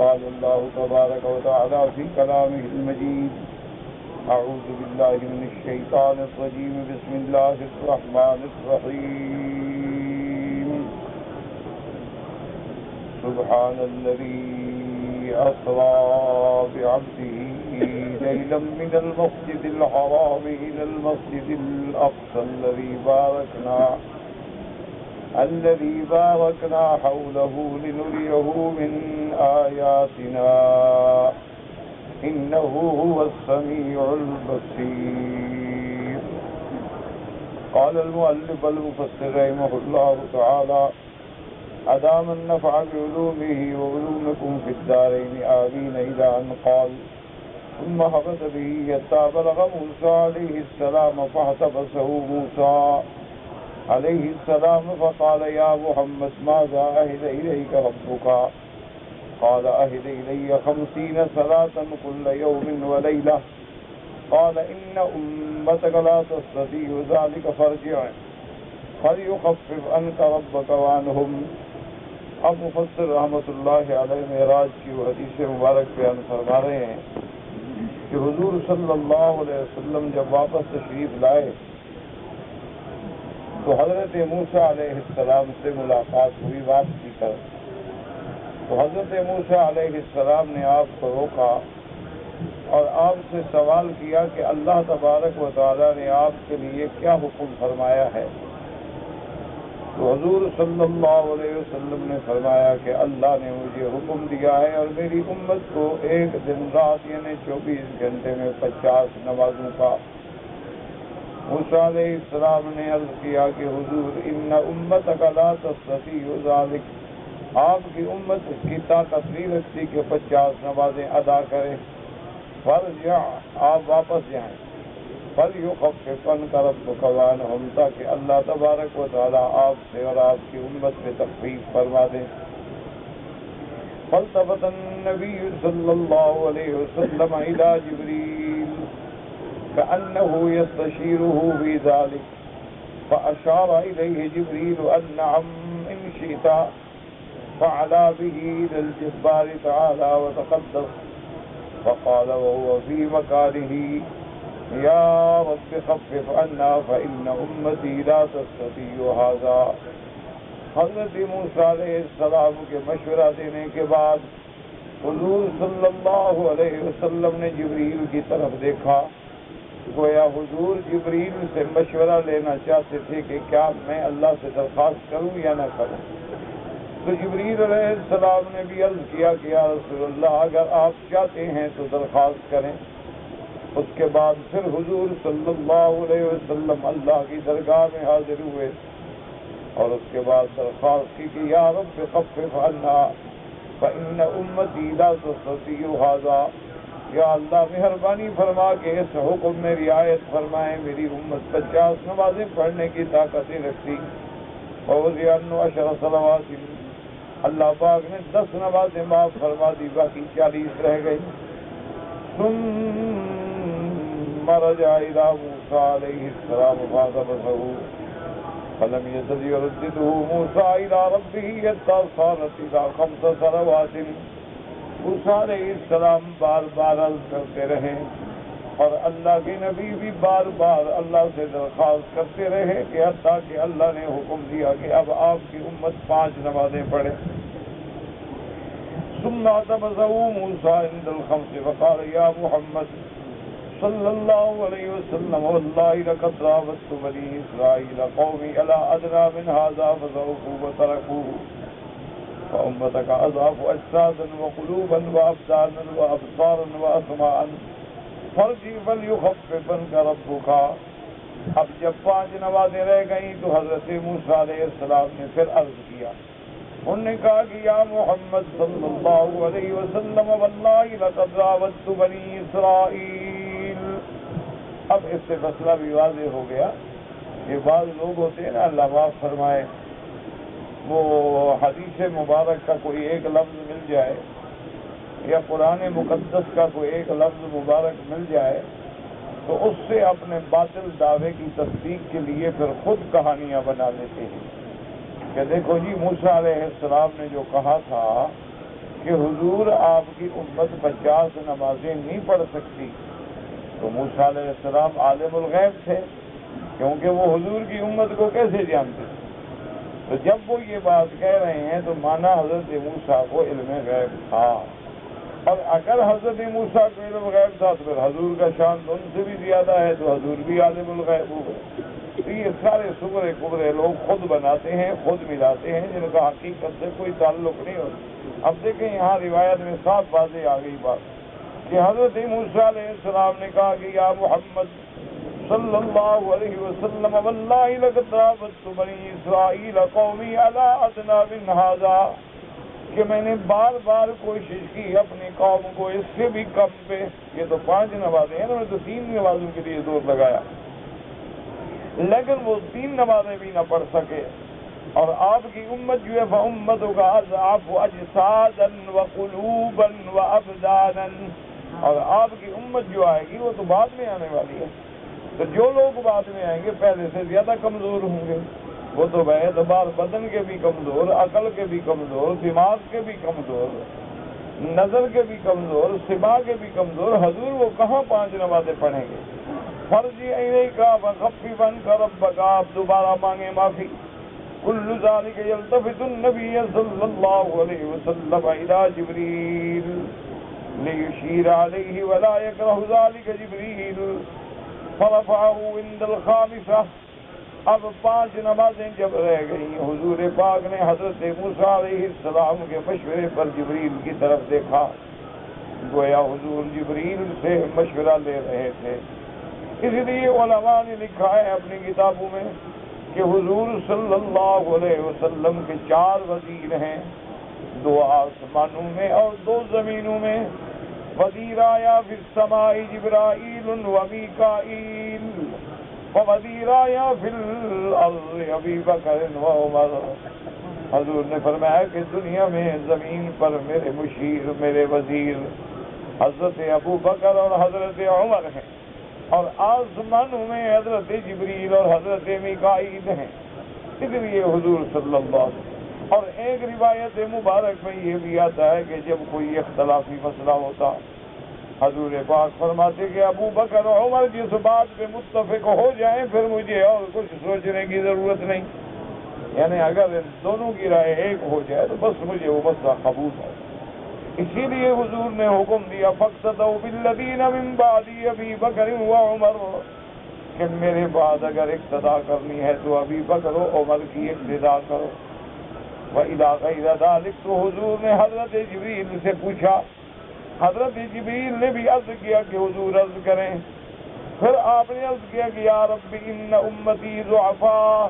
قال الله تبارك وتعالى في كلامه المجيد أعوذ بالله من الشيطان الرجيم بسم الله الرحمن الرحيم سبحان الذي أسرى بعبده ليلا من المسجد الحرام إلى المسجد الأقصى الذي باركنا حوله لنريه من آياتنا إنه هو السميع البصير. قال المؤلف المفسر رحمه الله تعالى أدام النفع بعلومه وعلومكم في الدارين آمين إلى أن قال ثم هبط به حتى بلغ موسى عليه السلام فاحتبسه موسى عليه السلام فقال يا محمد ماذا أهد إليك ربك؟ قال أهد إلي 50 صلاة كل يوم وليلة. قال إن أمتك لا تستطيع ذلك فارجع فليخفف عنك ربك وعنهم. اب مفسر رحمۃ اللہ علیہ معراج کی وہ حدیث مبارک بیان فرما رہے ہیں کہ حضور صلی اللہ علیہ وسلم جب واپس تشریف لائے تو حضرت موسیٰ علیہ السلام سے ملاقات ہوئی واپسی کر. تو حضرت موسیٰ علیہ السلام نے آپ کو روکا اور آپ سے سوال کیا کہ اللہ تبارک و تعالیٰ نے آپ کے لیے کیا حکم فرمایا ہے. تو حضور صلی اللہ علیہ وسلم نے فرمایا کہ اللہ نے مجھے حکم دیا ہے اور میری امت کو ایک دن رات یعنی 24 گھنٹے میں 50 نمازوں کا. موسیٰ علیہ السلام نے عرض کیا کہ حضور ان امتک لا تستطیع ذلک، آپ کی امت اس کی طاقت نہیں رکھتی کہ 50 نمازیں ادا کرے. فرجع، آپ واپس جائیں. فَلْيُخَفِّفْ عَنْكَ رَبُّكَ وَعَنْهُمْ، تاکہ اللہ تبارک و تعالیٰ آپ سے اور آپ کی امت میں تخفیف فرما دیں. فَالْتَفَتَ النَّبِيُّ صلی اللہ علیہ وسلم إِلَى جِبْرِيلَ كَأَنَّهُ يَسْتَشِيرُهُ فِي ذَلِكَ فَأَشَارَ إِلَيْهِ جِبْرِيلُ أَنْ نَعَمْ إِنْ شِئْتَ فَعَلَى بِهِ إِلَى الْجَبَّارِ تَعَالَى وَتَقَدَّسَ. فقال وهو في مكانه يا رب خفف عنا فإن أمتي لا تستطيع هذا. حضرت موسیٰ علیہ السلام کے مشورہ دینے کے بعد حضور صلی اللہ علیہ وسلم نے جبریل کی طرف دیکھا. گویا حضور جبریل سے مشورہ لینا چاہتے تھے کہ کیا میں اللہ سے درخواست کروں یا نہ کروں. تو جبریل علیہ السلام نے بھی عرض کیا کہ یا رسول اللہ اگر آپ چاہتے ہیں تو درخواست کریں. اس کے بعد پھر حضور صلی اللہ علیہ وسلم اللہ کی درگاہ میں حاضر ہوئے اور اس کے بعد درخواست کی کہ یا رب خفف عنا فإن أمتي لا تستطيع هذا. یا اللہ مہربانی فرما کہ اس حکم میں رعایت فرمائیں، میری امت 50 نمازیں پڑھنے کی طاقت نہیں رکھتی. ووضع عنه 10 صلوات، اللہ پاک نے 10 نمازیں معاف فرما دی، باقی 40 رہ گئی. ثم رجع إلى موسى عليه السلام فاحتبسه فلم يزل يردده موسى إلى ربه حتى صارت إلى 5 صلوات. موسیٰ علیہ السلام بار بار عرض کرتے رہے اور اللہ کے نبی بھی بار بار اللہ سے درخواست کرتے رہے کہ حتیٰ کہ اللہ نے حکم دیا کہ اب آپ کی امت 5 نمازیں پڑھے. ثم اعتبزه موسى عند الخمس فقال يا محمد صلى الله عليه وسلم والله لقد راودت بني إسرائيل قومي على أدنى من هذا فذوقوا وتركوه فأمتك أضعف أجسادا وقلوبا وأبدانا وأبصارا وأسماعا فارجع فليخفف عنك ربك. اب جب 5 نمازیں رہ گئیں تو حضرت موسیٰ علیہ السلام نے پھر عرض کیا. انہوں نے کہا کہ یا محمد صلی اللہ علیہ وسلم واللہ لقد راودت بنی اسرائیل. اب اس سے مسئلہ بھی واضح ہو گیا کہ بعض لوگ ہوتے ہیں نا، اللہ معاف فرمائے، وہ حدیث مبارک کا کوئی ایک لفظ مل جائے یا قرآن مقدس کا کوئی ایک لفظ مبارک مل جائے تو اس سے اپنے باطل دعوے کی تصدیق کے لیے پھر خود کہانیاں بنا لیتے ہیں کہ دیکھو جی موسیٰ علیہ السلام نے جو کہا تھا کہ حضور آپ کی امت 50 نمازیں نہیں پڑھ سکتی، تو موسیٰ علیہ السلام عالم الغیب تھے، کیونکہ وہ حضور کی امت کو کیسے جانتے تھے؟ تو جب وہ یہ بات کہہ رہے ہیں تو مانا حضرت موسیٰ کو علم غیب تھا، اور اگر حضرت موسیٰ کو علم غیب تھا تو پھر حضور کا شان تو ان سے بھی زیادہ ہے، تو حضور بھی عالم الغیب ہو گئے۔ تو یہ سارے سغرے کبرے لوگ خود بناتے ہیں، خود ملاتے ہیں، جن کا حقیقت سے کوئی تعلق نہیں ہوتا۔ اب دیکھیں یہاں روایت میں صاف واضح آ گئی بات کہ حضرت موسیٰ علیہ السلام نے کہا کہ یا محمد صلی اللہ علیہ وسلم واللہ لقد راودت بنی اسرائیل قومی علی ادنی من ھذا، کہ میں نے بار بار کوشش کی اپنی قوم کو اس سے بھی کم پہ، یہ تو 5 نمازیں ہیں، میں تو 3 نمازوں کے لیے زور لگایا، لیکن وہ 3 نمازیں بھی نہ پڑھ سکے۔ اور آپ کی امت جو ہے فَأُمَّتُكَ أَضْعَفُ أَجْسَادًا وَقُلُوبًا وَأَبْدَانًا، اور آپ کی امت جو آئے گی وہ تو بعد میں آنے والی ہے، تو جو لوگ بعد میں آئیں گے پہلے سے زیادہ کمزور ہوں گے، وہ تو اعتبار بدن کے بھی کمزور، عقل کے بھی کمزور، دماغ کے بھی کمزور، نظر کے بھی کمزور، سماع کے بھی کمزور، حضور وہ کہاں 5 نمازیں پڑھیں گے؟ فرجع الیک فخفف عنک ربک، آپ دوبارہ مانگیں معافی۔ کل ذلک یلتفت النبی صلی اللہ علیہ وسلم الی جبریل لیشیر علیہ ولا یکرہ ذلک جبریل فرفعہ عند الخامسہ۔ اب 5 نمازیں جب رہ گئیں، حضور پاک نے حضرت موسیٰ علیہ السلام کے مشورے پر جبریل کی طرف دیکھا، گویا حضور جبریل سے مشورہ لے رہے تھے۔ اس لیے علماء نے لکھا ہے اپنی کتابوں میں کہ حضور صلی اللہ علیہ وسلم کے 4 وزیر ہیں، 2 آسمانوں میں اور 2 زمینوں میں۔ وزیرایا فی السماء جبرائیل و میکائیل وزیرایا فی الارض ابی بکر و عمر۔ حضور نے فرمایا کہ دنیا میں زمین پر میرے مشیر، میرے وزیر حضرت ابو بکر اور حضرت عمر ہیں، اور آسمانوں میں حضرت جبریل اور حضرت میکائیل ہیں۔ اس لیے حضور صلی اللہ علیہ وسلم، اور ایک روایت مبارک میں یہ بھی آتا ہے کہ جب کوئی اختلافی مسئلہ ہوتا، حضور پاک فرماتے کہ ابو بکر اور عمر جس بات پہ متفق ہو جائیں پھر مجھے اور کچھ سوچنے کی ضرورت نہیں، یعنی اگر ان دونوں کی رائے ایک ہو جائے تو بس مجھے وہ مسئلہ قبول ہے۔ اسی لیے حضور نے حکم دیا فاقتدوا بالذین من بعد ابی بکر و عمر، کہ میرے بعد اگر اقتدا کرنی ہے تو ابی بکر و عمر کی اقتدا کرو۔ وَإِلَىٰ غَيْرَ ذَلِكَ، تو حضور نے حضرت جبریل سے پوچھا، حضرت جبریل نے بھی عرض کیا کہ حضور عرض کریں، پھر آپ نے عرض کیا کہ یا رب ان امتی ضعفاء،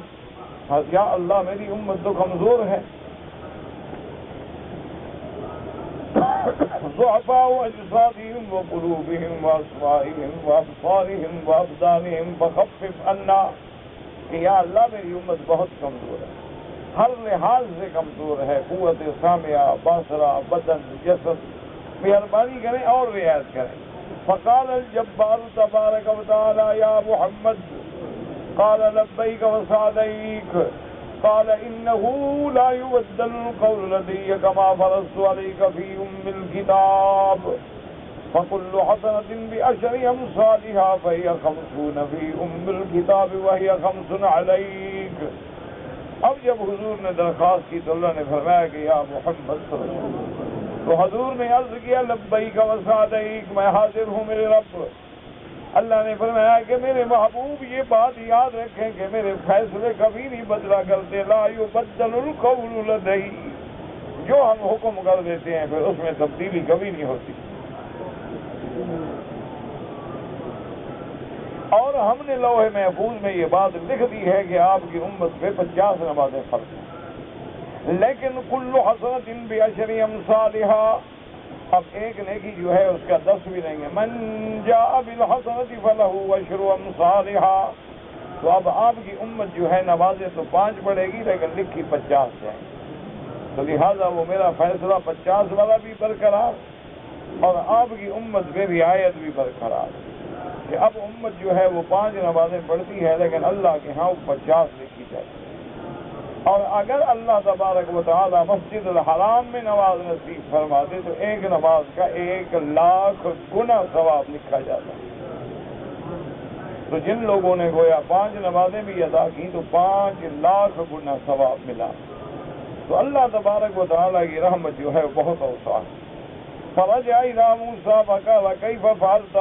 یا اللہ میری امت تو کمزور ہے، ضعفاء اجسادهم وقلوبهم واسماعهم وابصارهم وابدانهم فخفف عنا، کہ یا اللہ میری امت بہت کمزور ہے، ہر لحاظ سے کمزور ہے، قوت سامعہ، باصرہ، بدن، جسد، مہربانی کریں اور رعایت کریں۔ فقال الجبار تبارک وتعالی یا محمد، قال لبیک وسعدیک، قال انه لا يبدل القول لدي كما فرضت عليك في الكتاب، فكل حسنة بعشر أمثالها فهي 50 في الكتاب وهي 5 عليك۔ اب جب حضور نے درخواست کی تو اللہ نے فرمایا کہ یا محمد صلی اللہ علیہ وسلم، تو حضور نے عرض کیا لبیک وسعدیک، میں حاضر ہوں میرے رب۔ اللہ نے فرمایا کہ میرے محبوب یہ بات یاد رکھیں کہ میرے فیصلے کبھی نہیں بدلا کرتے، لا یبدل القول لدی، جو ہم حکم کر دیتے ہیں پھر اس میں تبدیلی کبھی نہیں ہوتی۔ اور ہم نے لوح محفوظ میں یہ بات لکھ دی ہے کہ آپ کی امت پہ 50 نمازیں فرض ہیں، لیکن کل حسنۃ بعشر امثالها، اب ایک نیکی جو ہے اس کا 10 بھی لیں گے، من جاء بالحسنۃ فلہ عشر امثالها، تو اب آپ کی امت جو ہے نمازیں تو 5 پڑھے گی لیکن لکھی 50 جائیں، تو لہٰذا وہ میرا فیصلہ 50 والا بھی برقرار اور آپ کی امت میں رعایت بھی برقرار، کہ اب امت جو ہے وہ 5 نمازیں پڑھتی ہے لیکن اللہ کے ہاں 50 لکھی جاتی ہے۔ اور اگر اللہ تبارک و تعالی مسجد الحرام میں نماز نصیب فرماتے تو ایک نماز کا 1,00,000 گنا ثواب لکھا جاتا ہے۔ تو جن لوگوں نے گویا 5 نمازیں بھی ادا کی تو 5,00,000 گنا ثواب ملا۔ تو اللہ تبارک و تعالیٰ کی رحمت جو ہے بہت اوسع ہے۔ فرجع إلى موسى فقال كيف فعلت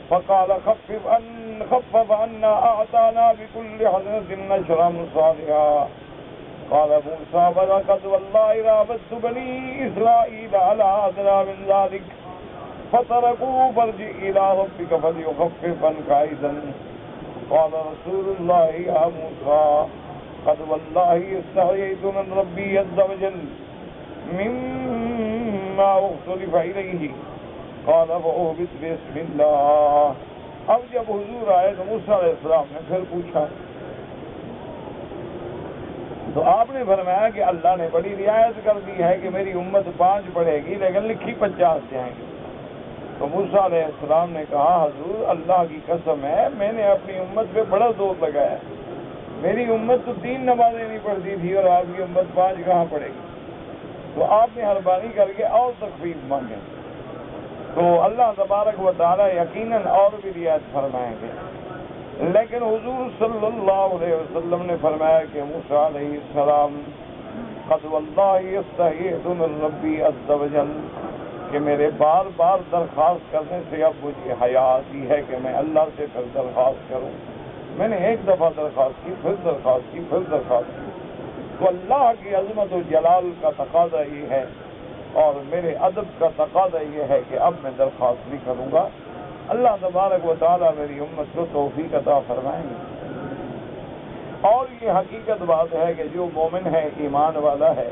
فقال خفف عنا أعطانا بكل حسنة عشرا صالحا قال موسى ولقد والله راودت بني إسرائيل على أدنى من ذلك فتركوا فارجع إلى ربك فليخفف عنك أيضا قال رسول الله يا موسى قد والله استحييت من ربي عز وجل مما اختلف إليه قال فأهبط بسم الله۔ اب جب حضور آئے تو موسیٰ علیہ السلام نے پھر پوچھا تو آپ نے فرمایا کہ اللہ نے بڑی رعایت کر دی ہے کہ میری امت 5 پڑھے گی لیکن لکھی 50 جائیں گے۔ تو موسیٰ علیہ السلام نے کہا حضور اللہ کی قسم ہے میں نے اپنی امت پہ بڑا زور لگایا، میری امت تو 3 نمازیں نہیں پڑھتی تھی اور آپ کی امت 5 کہاں پڑھے گی؟ تو آپ نے مہربانی کر کے اور تخفیف مانگے تو اللہ تبارک و تعالی یقیناً اور بھی رعایت فرمائیں گے۔ لیکن حضور صلی اللہ علیہ وسلم نے فرمایا کہ موسیٰ علیہ السلام قد واللہ استحییت من ربی عز وجل کہ میرے بار بار درخواست کرنے سے اب مجھے حیا آتی ہے کہ میں اللہ سے پھر درخواست کروں۔ میں نے ایک دفعہ درخواست کی، پھر درخواست کی، پھر درخواست کی، تو اللہ کی عظمت و جلال کا تقاضا یہ ہے اور میرے ادب کا تقاضا یہ ہے کہ اب میں درخواست نہیں کروں گا۔ اللہ تبارک و تعالیٰ میری امت کو توفیق عطا فرمائیں گے۔ اور یہ حقیقت بات ہے کہ جو مومن ہے، ایمان والا ہے،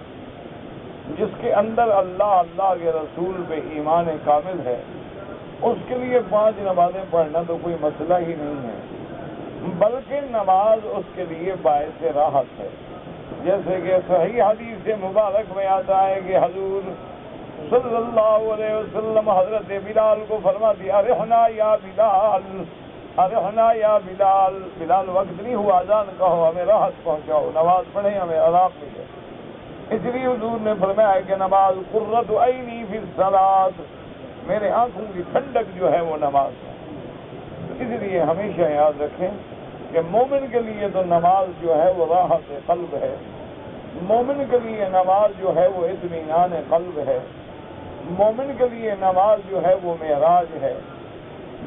جس کے اندر اللہ کے رسول پہ ایمان کامل ہے، اس کے لیے 5 نمازیں پڑھنا تو کوئی مسئلہ ہی نہیں ہے، بلکہ نماز اس کے لیے باعث راحت ہے۔ جیسے کہ صحیح حدیث مبارک میں آتا ہے کہ حضور صلی اللہ علیہ وسلم حضرت بلال کو فرما دیا ارحنا یا بلال، ارحنا یا بلال، بلال وقت نہیں ہوا اذان کہو ہمیں راحت پہنچاؤ، نماز پڑھیں ہمیں آرام ملے۔ اس لیے حضور نے فرمایا کہ نماز قرۃ عینی فی الصلاۃ، میرے آنکھوں کی ٹھنڈک جو ہے وہ نماز ہے۔ اس لیے ہمیشہ یاد رکھیں کہ مومن کے لیے تو نماز جو ہے وہ راحت قلب ہے، مومن کے لیے نماز جو ہے وہ اطمینان قلب ہے، مومن کے لیے نماز جو ہے وہ معراج ہے،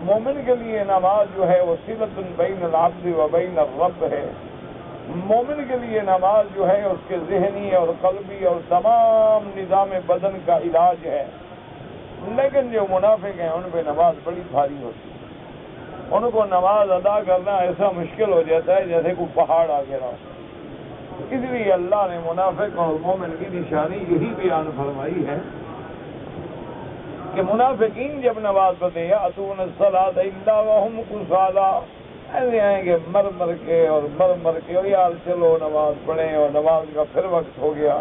مومن کے لیے نماز جو ہے وہ صلۃ بین العبد و بین الرب ہے، مومن کے لیے نماز جو ہے اس کے ذہنی اور قلبی اور تمام نظام بدن کا علاج ہے۔ لیکن جو منافق ہیں ان پہ نماز بڑی بھاری ہوتی ہے، ان کو نماز ادا کرنا ایسا مشکل ہو جاتا ہے جیسے کوئی پہاڑ آ گیا۔ اس لیے اللہ نے منافق اور مومن کی نشانی یہی بیان فرمائی ہے کہ منافقین جب نماز پڑھتے ہیں یأتون الصلاۃ الا وهم کسالى، ایسے آئیں گے مر مر کے اور یار چلو نماز پڑھیں، اور نماز کا پھر وقت ہو گیا،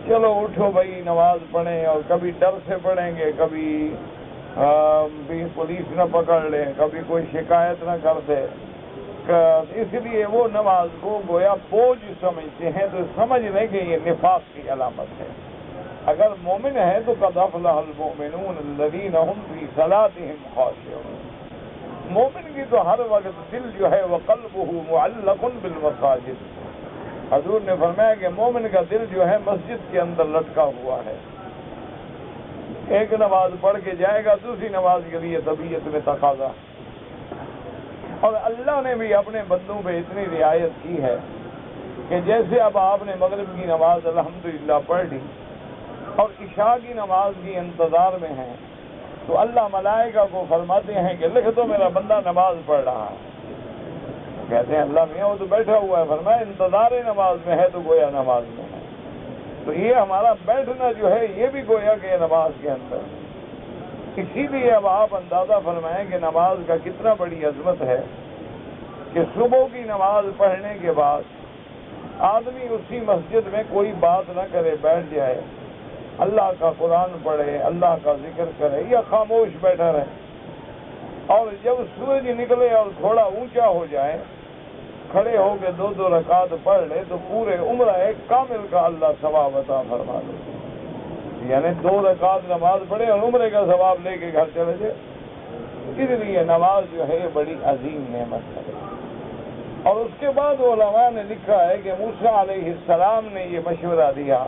چلو اٹھو بھائی نماز پڑھیں، اور کبھی ڈر سے پڑھیں گے، کبھی بھی پولیس نہ پکڑ لے، کبھی کوئی شکایت نہ کر دے، اس لیے وہ نماز کو گویا بوجھ سمجھتے ہیں، تو سمجھ لیں کہ یہ نفاق کی علامت ہے۔ اگر مومن ہے تو قد افلح المؤمنون الذین هم فی صلاتهم خاشعون، مومن کی تو ہر وقت دل جو ہے وہ قلبہ معلق بالمساجد، حضور نے فرمایا کہ مومن کا دل جو ہے مسجد کے اندر لٹکا ہوا ہے، ایک نماز پڑھ کے جائے گا دوسری نماز کے لیے طبیعت میں تقاضا۔ اور اللہ نے بھی اپنے بندوں پہ اتنی رعایت کی ہے کہ جیسے اب آپ نے مغرب کی نماز الحمدللہ پڑھ لی اور عشاء کی نماز کی انتظار میں ہیں، تو اللہ ملائکہ کو فرماتے ہیں کہ لکھ دو میرا بندہ نماز پڑھ رہا ہے۔ کہتے ہیں اللہ میاں وہ تو بیٹھا ہوا ہے، فرمایا انتظار نماز میں ہے تو گویا نماز میں ہے۔ تو یہ ہمارا بیٹھنا جو ہے یہ بھی گویا کہ نماز کے اندر، اسی لیے اب آپ اندازہ فرمائیں کہ نماز کا کتنا بڑی عظمت ہے کہ صبح کی نماز پڑھنے کے بعد آدمی اسی مسجد میں کوئی بات نہ کرے، بیٹھ جائے، اللہ کا قرآن پڑھے، اللہ کا ذکر کرے یا خاموش بیٹھا رہے، اور جب سورج نکلے اور تھوڑا اونچا ہو جائے کھڑے ہو کے 2 رکعت پڑھ لے تو پورے عمرہ ایک کامل کا اللہ ثواب عطا فرما دے. یعنی 2 رکعت نماز پڑھے اور عمرے کا ثواب لے کے گھر چلے جائے. اس لیے نماز جو ہے بڑی عظیم نعمت ہے. اور اس کے بعد علماء نے لکھا ہے کہ موسیٰ علیہ السلام نے یہ مشورہ دیا،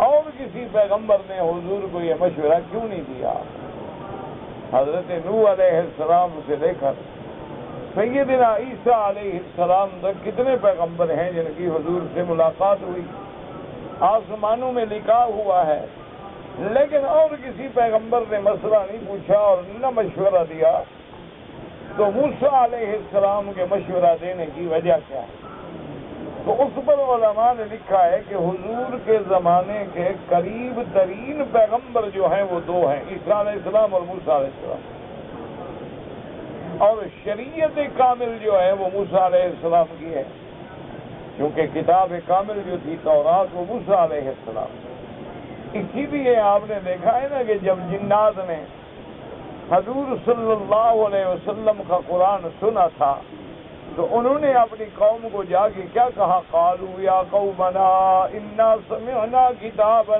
اور کسی پیغمبر نے حضور کو یہ مشورہ کیوں نہیں دیا؟ حضرت نوح علیہ السلام سے لے کر سیدنا عیسیٰ علیہ السلام تک کتنے پیغمبر ہیں جن کی حضور سے ملاقات ہوئی، آسمانوں میں لکھا ہوا ہے، لیکن اور کسی پیغمبر نے مسئلہ نہیں پوچھا اور نہ مشورہ دیا. تو موسیٰ علیہ السلام کے مشورہ دینے کی وجہ کیا ہے؟ تو اس پر علماء نے لکھا ہے کہ حضور کے زمانے کے قریب ترین پیغمبر جو ہیں وہ 2 ہیں، عیسیٰ علیہ السلام اور موسیٰ علیہ السلام. اور شریعت کامل جو ہے وہ موسیٰ علیہ السلام کی ہے، کیونکہ کتاب کامل جو تھی تورات وہ موسیٰ علیہ السلام. اسی لیے آپ نے دیکھا ہے نا کہ جب جنات نے حضور صلی اللہ علیہ وسلم کا قرآن سنا تھا تو انہوں نے اپنی قوم کو جا کے کیا کہا؟ قالوا یا قومنا انا سمعنا کتابا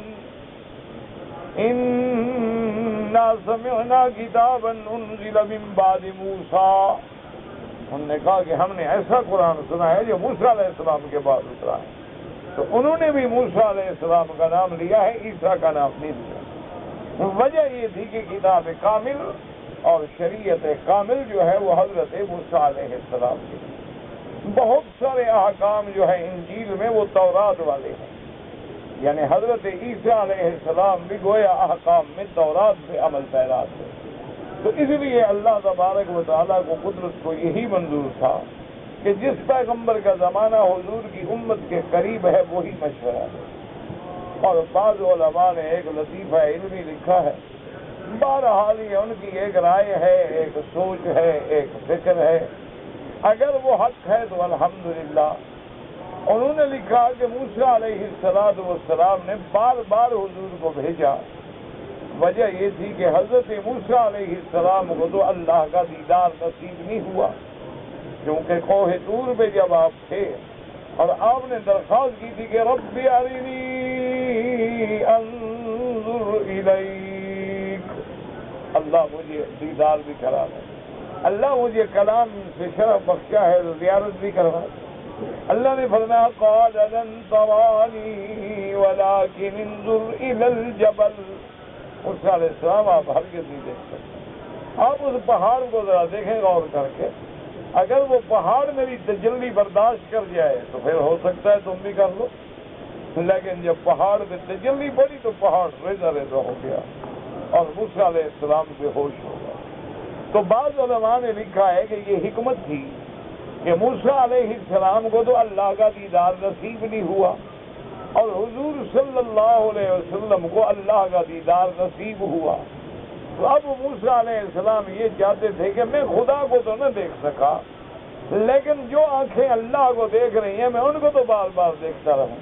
انزل من بعد موسیٰ. انہوں نے کہا کہ ہم نے ایسا قرآن سنا ہے جو موسیٰ علیہ السلام کے بعد اترا ہے. تو انہوں نے بھی موسیٰ علیہ السلام کا نام لیا ہے، عیسیٰ کا نام نہیں لیا. وجہ یہ تھی کہ کتاب کامل اور شریعت کامل جو ہے وہ حضرت موسیٰ علیہ السلام کی. بہت سارے احکام جو ہیں انجیل میں وہ تورات والے ہیں، یعنی حضرت عیسیٰ علیہ السلام بھی گویا احکام میں تورات سے عمل پیرا تھے. تو اس لیے اللہ تبارک و تعالیٰ کو قدرت کو یہی منظور تھا کہ جس پیغمبر کا زمانہ حضور کی امت کے قریب ہے وہی مشورہ ہے. اور بعض علماء نے ایک لطیفہ علمی لکھا ہے، بہرحال یہ ان کی ایک رائے ہے، ایک سوچ ہے، ایک فکر ہے، اگر وہ حق ہے تو الحمدللہ. انہوں نے لکھا کہ موسیٰ علیہ السلام نے بار بار حضور کو بھیجا. وجہ یہ تھی کہ حضرت موسیٰ علیہ السلام کو تو اللہ کا دیدار نصیب نہیں ہوا، کیونکہ کوہ طور پہ جب آپ تھے اور آپ نے درخواست کی تھی کہ رب ارنی انظر الیک، اللہ مجھے دیدار بھی کرا دے، اللہ مجھے کلام سے شرف بخشا ہے، زیارت بھی کروا. اللہ نے فرمایا قال لن ترانی ولکن انظر الی الجبل. موسیٰ علیہ السلام آپ ہرگز نہیں دیکھ سکتے، آپ اس پہاڑ کو ذرا دیکھیں غور کر کے، اگر وہ پہاڑ میری تجلی برداشت کر جائے تو پھر ہو سکتا ہے تم بھی کر لو. لیکن جب پہاڑ پہ تجلی پڑی تو پہاڑ ریزہ ریزہ ہو گیا اور موسیٰ علیہ السلام سے ہوش ہو گیا. تو بعض علماء نے لکھا ہے کہ یہ حکمت تھی کہ موسیٰ علیہ السلام کو تو اللہ کا دیدار نصیب نہیں ہوا اور حضور صلی اللہ علیہ وسلم کو اللہ کا دیدار نصیب ہوا. تو اب موسیٰ علیہ السلام یہ چاہتے تھے کہ میں خدا کو تو نہ دیکھ سکا، لیکن جو آنکھیں اللہ کو دیکھ رہی ہیں میں ان کو تو بار بار دیکھتا رہوں.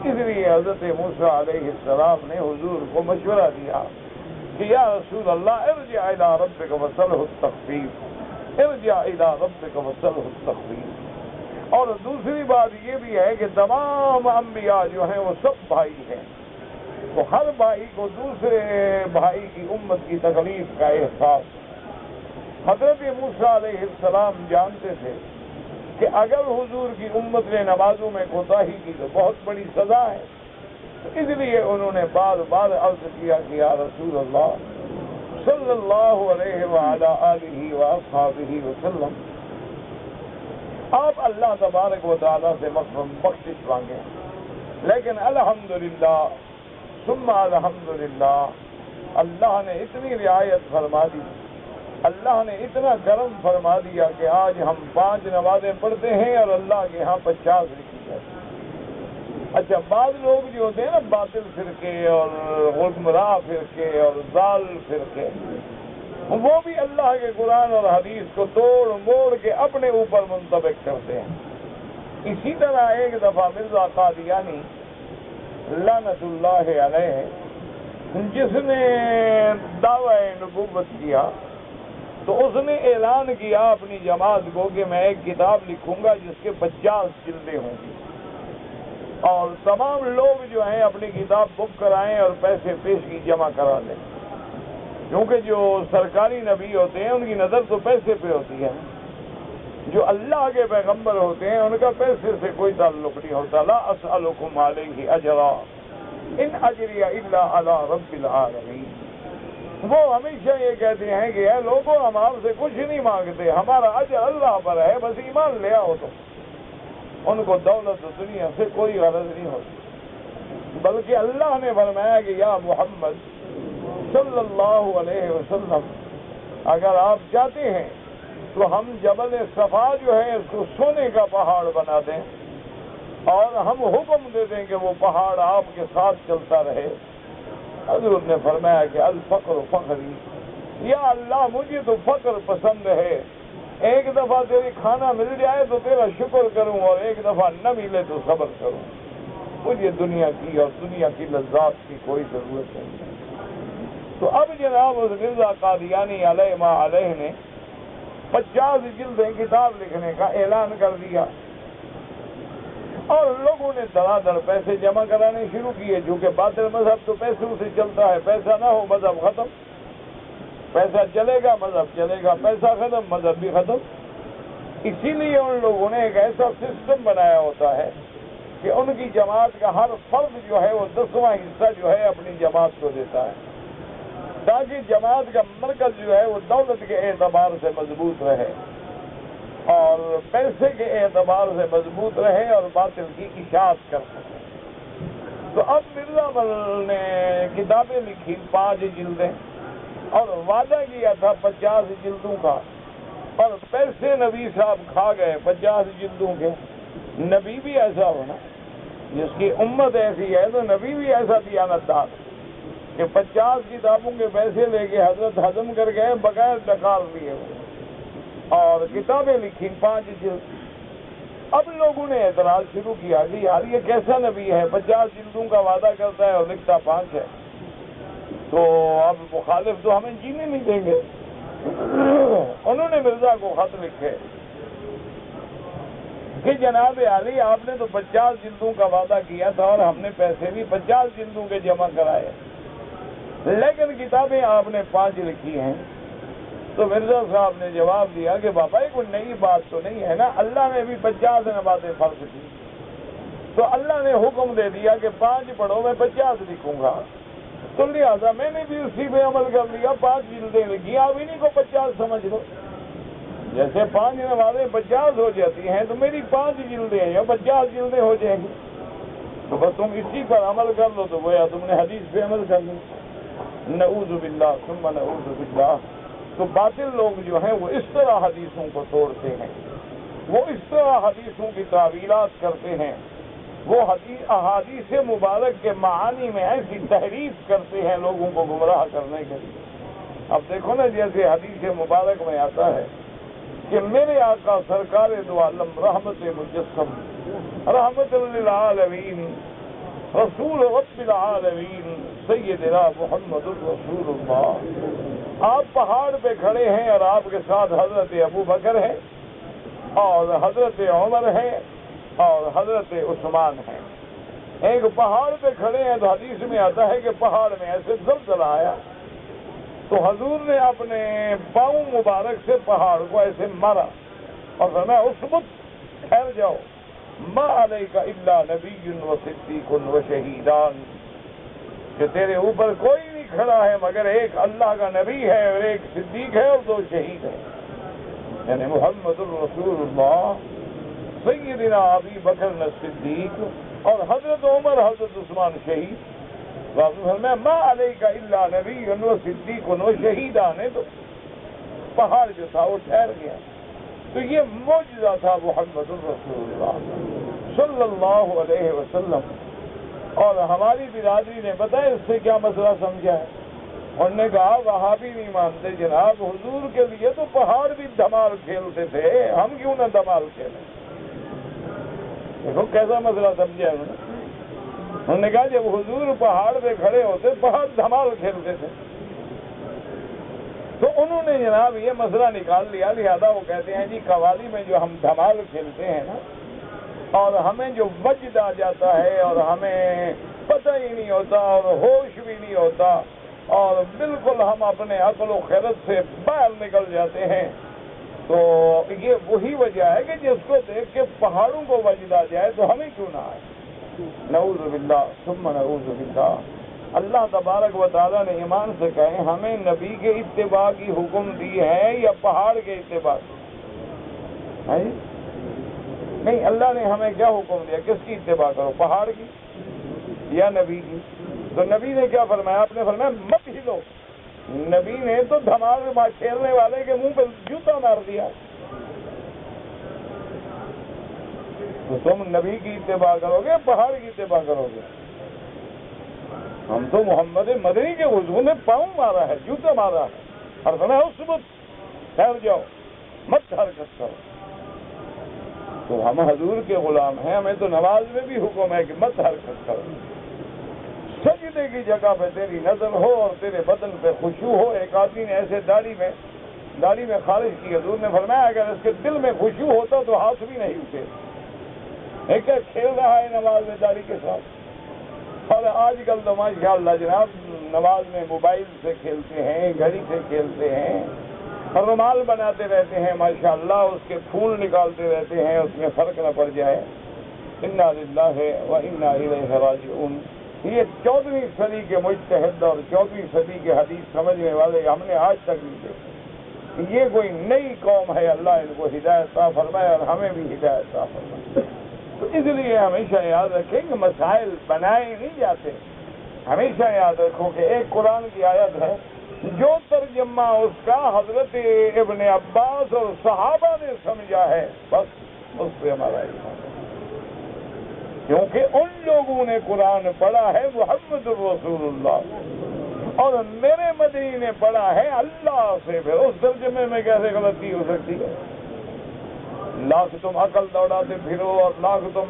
اس لیے حضرت موسیٰ علیہ السلام نے حضور کو مشورہ دیا کہ یا رسول اللہ ارجع الی ربک واسألہ التخفیف، ارجع الی ربک واسألہ التخفیف. اور دوسری بات یہ بھی ہے کہ تمام انبیاء جو ہیں وہ سب بھائی ہیں، تو ہر بھائی کو دوسرے بھائی کی امت کی تکلیف کا احساس. حضرت موسیٰ علیہ السلام جانتے تھے کہ اگر حضور کی امت نے نمازوں میں کوتاہی کی تو بہت بڑی سزا ہے. اس لیے انہوں نے بار بار عرض کیا کہ یا رسول اللہ صلی اللہ علیہ وعلا آلہ واصحابہ وسلم، آپ اللہ تبارک و تعالیٰ سے بخشش مانگیں. لیکن الحمدللہ ثم الحمدللہ اللہ نے اتنی رعایت فرما دی، اللہ نے اتنا کرم فرما دیا کہ آج ہم 5 نمازیں پڑھتے ہیں اور اللہ کے ہاں 50 لکھی جاتی. اچھا بعض لوگ جو ہوتے ہیں نا باطل فرقے اور گمراہ فرقے اور ضال فرقے، وہ بھی اللہ کے قرآن اور حدیث کو توڑ موڑ کے اپنے اوپر منطبق کرتے ہیں. اسی طرح ایک دفعہ مرزا قادیانی لعنت اللہ علیہ، جس نے دعوی نبوت کیا تو اس نے اعلان کیا اپنی جماعت کو کہ میں ایک کتاب لکھوں گا جس کے 50 جلدیں ہوں گی، اور تمام لوگ جو ہیں اپنی کتاب بک کرائیں اور پیسے پیشگی جمع کرا لیں، کیونکہ جو سرکاری نبی ہوتے ہیں ان کی نظر تو پیسے پہ ہوتی ہے، جو اللہ کے پیغمبر ہوتے ہیں ان کا پیسے سے کوئی تعلق نہیں ہوتا۔ لا اسألکم علیہ اجرا ان اجری الا علی رب العالمین۔ وہ ہمیشہ یہ کہتے ہیں کہ اے لوگوں، ہم آپ سے کچھ نہیں مانگتے، ہمارا اجر اللہ پر ہے، بس ایمان لے آؤ۔ تو ان کو دولت دنیا سے کوئی غرض نہیں ہوتی، بلکہ اللہ نے فرمایا کہ یا محمد صلی اللہ علیہ وسلم، اگر آپ چاہتے ہیں تو ہم جبل صفا جو ہے اس کو سونے کا پہاڑ بنا دیں، اور ہم حکم دے دیں کہ وہ پہاڑ آپ کے ساتھ چلتا رہے۔ حضرت نے فرمایا کہ الفقر فخری، یا اللہ مجھے تو فقر پسند ہے، ایک دفعہ تیری کھانا مل جائے تو تیرا شکر کروں، اور ایک دفعہ نہ ملے تو صبر کروں، مجھے دنیا کی اور دنیا کی لذات کی کوئی ضرورت نہیں۔ تو اب جناب اس مرزا قادیانی علیہ ما علیہ نے 50 جلدیں کتاب لکھنے کا اعلان کر دیا، اور لوگوں نے دھڑا دھڑ پیسے جمع کرانے شروع کیے، کیونکہ باطل مذہب تو پیسوں سے چلتا ہے، پیسہ نہ ہو مذہب ختم، پیسہ چلے گا مذہب چلے گا، پیسہ ختم مذہب بھی ختم۔ اسی لیے ان لوگوں نے ایک ایسا سسٹم بنایا ہوتا ہے کہ ان کی جماعت کا ہر فرد جو ہے وہ 10واں حصہ جو ہے اپنی جماعت کو دیتا ہے، تاکہ جماعت کا مرکز جو ہے وہ دولت کے اعتبار سے مضبوط رہے اور پیسے کے اعتبار سے مضبوط رہے اور باطل کی اشاعت کر سکے۔ تو اب مرزا مل نے کتابیں لکھی 5 جلدیں، اور وعدہ کیا تھا 50 جلدوں کا، اور پیسے نبی صاحب کھا گئے 50 جلدوں کے۔ نبی بھی ایسا ہونا، جس کی امت ایسی ہے تو نبی بھی ایسا دیانتدار کہ 50 کتابوں کے پیسے لے کے حضرت ہضم کر گئے بغیر ڈکار لیے، اور کتابیں لکھی 5 جلد۔ اب لوگوں نے اعتراض شروع کیا کہ یار یہ کیسا نبی ہے، 50 جلدوں کا وعدہ کرتا ہے اور لکھتا 5 ہے، تو اب مخالف تو ہمیں جینے نہیں دیں گے۔ انہوں نے مرزا کو خط لکھے کہ جناب علی، آپ نے تو 50 جلدوں کا وعدہ کیا تھا اور ہم نے پیسے بھی 50 جلدوں کے جمع کرائے، لیکن کتابیں آپ نے 5 لکھی ہیں۔ تو مرزا صاحب نے جواب دیا کہ بابا یہ کوئی نئی بات تو نہیں ہے نا، اللہ نے بھی 50 نباتیں فرض کی، تو اللہ نے حکم دے دیا کہ 5 پڑھو، میں 50 لکھوں گا، تو لہٰذا میں نے بھی اسی پہ عمل کر لیا، 5 جلدیں لکھی، آپ انہیں کو 50 سمجھ لو۔ جیسے 5 نمازیں 50 ہو جاتی ہیں تو میری 5 جلدیں ہیں یا 50 جلدیں ہو جائیں گی، تو بس تم اسی پر عمل کر لو، تو گویا تم نے حدیث پہ عمل کر لیا۔ نعوذ باللہ ثم نعوذ باللہ۔ تو باطل لوگ جو ہیں وہ اس طرح حدیثوں کو توڑتے ہیں، وہ اس طرح حدیثوں کی تعویلات کرتے ہیں، وہ احادیث مبارک کے معانی میں ایسی تحریف کرتے ہیں لوگوں کو گمراہ کرنے کے لیے۔ اب دیکھو نا، جیسے حدیث مبارک میں آتا ہے کہ میرے آقا سرکار دو عالم رحمت مجسم رحمت للعالمین رسول رب العالمین سیدنا محمد الرسول اللہ، آپ پہاڑ پہ کھڑے ہیں اور آپ کے ساتھ حضرت ابو بکر ہے اور حضرت عمر ہے اور حضرت عثمان ہے۔ ایک پہاڑ پہ کھڑے ہیں تو حدیث میں آتا ہے کہ پہاڑ میں ایسے زلزلہ آیا تو حضور نے اپنے پاؤں مبارک سے پہاڑ کو ایسے مارا اور فرمایا اثبت، ٹھہر جاؤ، ما علیک الا نبی و صدیق و شہیدان، کہ تیرے اوپر کوئی نہیں کھڑا ہے مگر ایک اللہ کا نبی ہے اور ایک صدیق ہے اور 2 شہید ہیں، یعنی محمد الرسول اللہ سیدنا ابی بکر صدیق اور حضرت عمر حضرت عثمان شہید۔ میں ما علیک الا نبی و صدیق و شہیدان ہے، تو پہاڑ جو تھا وہ ٹھہر گیا۔ تو یہ معجزہ تھا محمد الرسول اللہ صلی اللہ علیہ وسلم۔ اور ہماری برادری نے بتایا اس سے کیا مسئلہ سمجھا ہے، انہوں نے کہا وہابی نہیں مانتے جناب، حضور کے لیے تو پہاڑ بھی دھمال کھیلتے تھے، ہم کیوں نہ دھمال کھیلیں۔ دیکھو کیسا مسئلہ سمجھا انہوں نے کہا جب حضور پہاڑ پہ کھڑے ہوتے پہاڑ دھمال کھیلتے تھے۔ تو انہوں نے جناب یہ مسئلہ نکال لیا، لہذا وہ کہتے ہیں جی قوالی میں جو ہم دھمال کھیلتے ہیں نا، اور ہمیں جو وجد آ جاتا ہے اور ہمیں پتہ ہی نہیں ہوتا اور ہوش بھی نہیں ہوتا اور بالکل ہم اپنے عقل و خیرت سے باہر نکل جاتے ہیں، تو یہ وہی وجہ ہے کہ جس کو دیکھ کے پہاڑوں کو وجد آ جائے تو ہمیں کیوں نہ آئے؟ نعوذ باللہ ثم نعوذ باللہ۔ اللہ تبارک و تعالیٰ نے ایمان سے کہے ہمیں نبی کے اتباع کی حکم دی ہے یا پہاڑ کے اتباع کی؟ نہیں، اللہ نے ہمیں کیا حکم دیا؟ کس کی اتباع کرو، پہاڑ کی یا نبی کی؟ تو نبی نے کیا فرمایا؟ آپ نے فرمایا مت ہلو۔ نبی نے تو دھمال کھیلنے والے کے منہ پہ جوتا مار دیا۔ تو تم نبی کی اتباع کرو گے، پہاڑ کی اتباع کرو گے؟ ہم تو محمد مدنی کے حضور نے پاؤں مارا ہے، جوتا مارا ہے، اور فرمایا اس وقت ٹھہر جاؤ، مت حرکت کرو۔ تو ہم حضور کے غلام ہیں، ہمیں تو نماز میں بھی حکم ہے کہ مت حرکت کرو۔ سجدے کی جگہ پہ تیری نظر ہو اور تیرے بدن پہ خشوع ہو۔ ایک آدمی نے ایسے داڑھی میں خارج کی، حضور نے فرمایا اگر اس کے دل میں خشوع ہوتا تو ہاتھ بھی نہیں اٹھے۔ ایک کھیل رہا ہے نماز میں داڑھی کے ساتھ، اور آج کل تو ماشاء اللہ جناب نماز میں موبائل سے کھیلتے ہیں، گھڑی سے کھیلتے ہیں، اور رومال بناتے رہتے ہیں، ماشاء اللہ اس کے پھول نکالتے رہتے ہیں، اس میں فرق نہ پڑ جائے۔ انا للہ و انا الیہ راجعون۔ یہ 14ویں صدی کے مجتہد اور 14ویں صدی کے حدیث سمجھنے والے ہم نے آج تک نہیں دیکھے۔ یہ کوئی نئی قوم ہے، اللہ ان کو ہدایت عطا فرمائے اور ہمیں بھی ہدایت عطا فرمائے۔ تو اس لیے ہمیشہ یاد رکھیں کہ مسائل بنائے نہیں جاتے۔ ہمیشہ یاد رکھو کہ ایک قرآن کی آیت ہے، جو ترجمہ اس کا حضرت ابن عباس اور صحابہ نے سمجھا ہے، بس اس پہ ہمارا ایمان ہے، کیونکہ ان لوگوں نے قرآن پڑھا ہے محمد رسول اللہ، اور میرے مدنی نے پڑھا ہے اللہ سے۔ پھر اس ترجمے میں کیسے غلطی ہو سکتی ہے؟ لاکھ تم عقل دوڑاتے پھرو اور لاکھ تم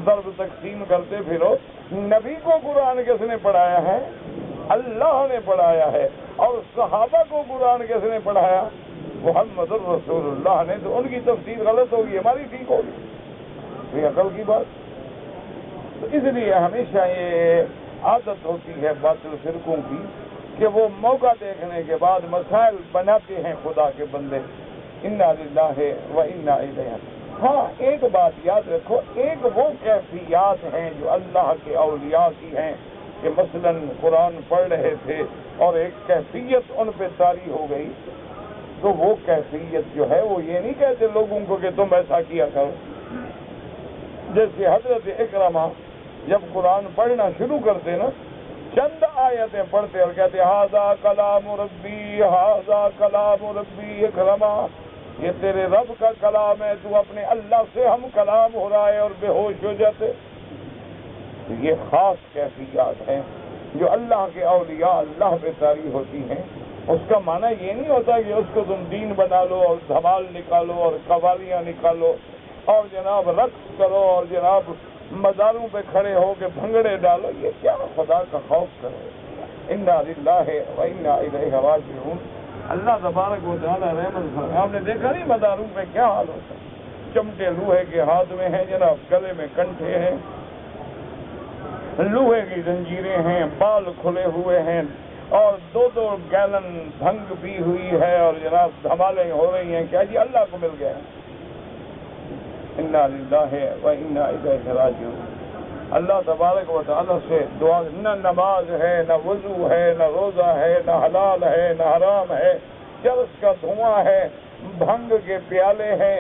ضرب تقسیم کرتے پھرو، نبی کو قرآن کس نے پڑھایا ہے؟ اللہ نے پڑھایا ہے۔ اور صحابہ کو قرآن کس نے پڑھایا؟ محمد الرسول اللہ نے۔ تو ان کی تفسیر غلط ہوگی، ہماری ٹھیک ہوگی، یہ عقل کی بات۔ تو اس لیے ہمیشہ یہ عادت ہوتی ہے باطل فرقوں کی کہ وہ موقع دیکھنے کے بعد مسائل بناتے ہیں خدا کے بندے۔ انا للہ و انا الیہ۔ ہاں ایک بات یاد رکھو، ایک وہ کیفیات ہیں جو اللہ کے اولیاء کی ہیں کہ مثلاً قرآن پڑھ رہے تھے اور ایک کیفیت ان پہ طاری ہو گئی، تو وہ کیفیت جو ہے وہ یہ نہیں کہتے لوگوں کو کہ تم ایسا کیا کرو۔ جیسے حضرت اکرمہ جب قرآن پڑھنا شروع کرتے نا، چند آیتیں پڑھتے اور کہتے ھذا کلام ربی ھذا کلام ربی اکرمہ، یہ تیرے رب کا کلام ہے، تو اپنے اللہ سے ہم کلام ہو رہا ہے، اور بے ہوش ہو جاتے۔ یہ خاص کیفیات ہیں جو اللہ کے اولیاء اللہ پہ طاری ہوتی ہیں۔ اس کا معنی یہ نہیں ہوتا کہ اس کو تم دین بنا لو اور دھمال نکالو اور قوالیاں نکالو اور جناب رقص کرو اور جناب مزاروں پہ کھڑے ہو کے بھنگڑے ڈالو۔ یہ کیا؟ خدا کا خوف کرو۔ انا للہ و انا الیہ راجعون۔ اللہ تبارک و تعالیٰ رحمت فرمائے۔ آپ نے دیکھا نہیں مزاروں پہ کیا حال ہوتا ہے؟ چمٹے لوہے کے ہاتھ میں ہیں جناب، گلے میں کنٹھے ہیں، لوہے کی زنجیریں ہیں، بال کھلے ہوئے ہیں، اور 2 گیلن بھنگ پی ہوئی ہے، اور جناب دھمالیں ہو رہی ہیں۔ کیا جی اللہ کو مل گیا؟ انا للہ و انا الیہ راجعون۔ اللہ تبارک و تعالیٰ سے دعا، نہ نماز ہے، نہ وضو ہے، نہ روزہ ہے، نہ حلال ہے، نہ حرام ہے، چرس کا دھواں ہے، بھنگ کے پیالے ہیں،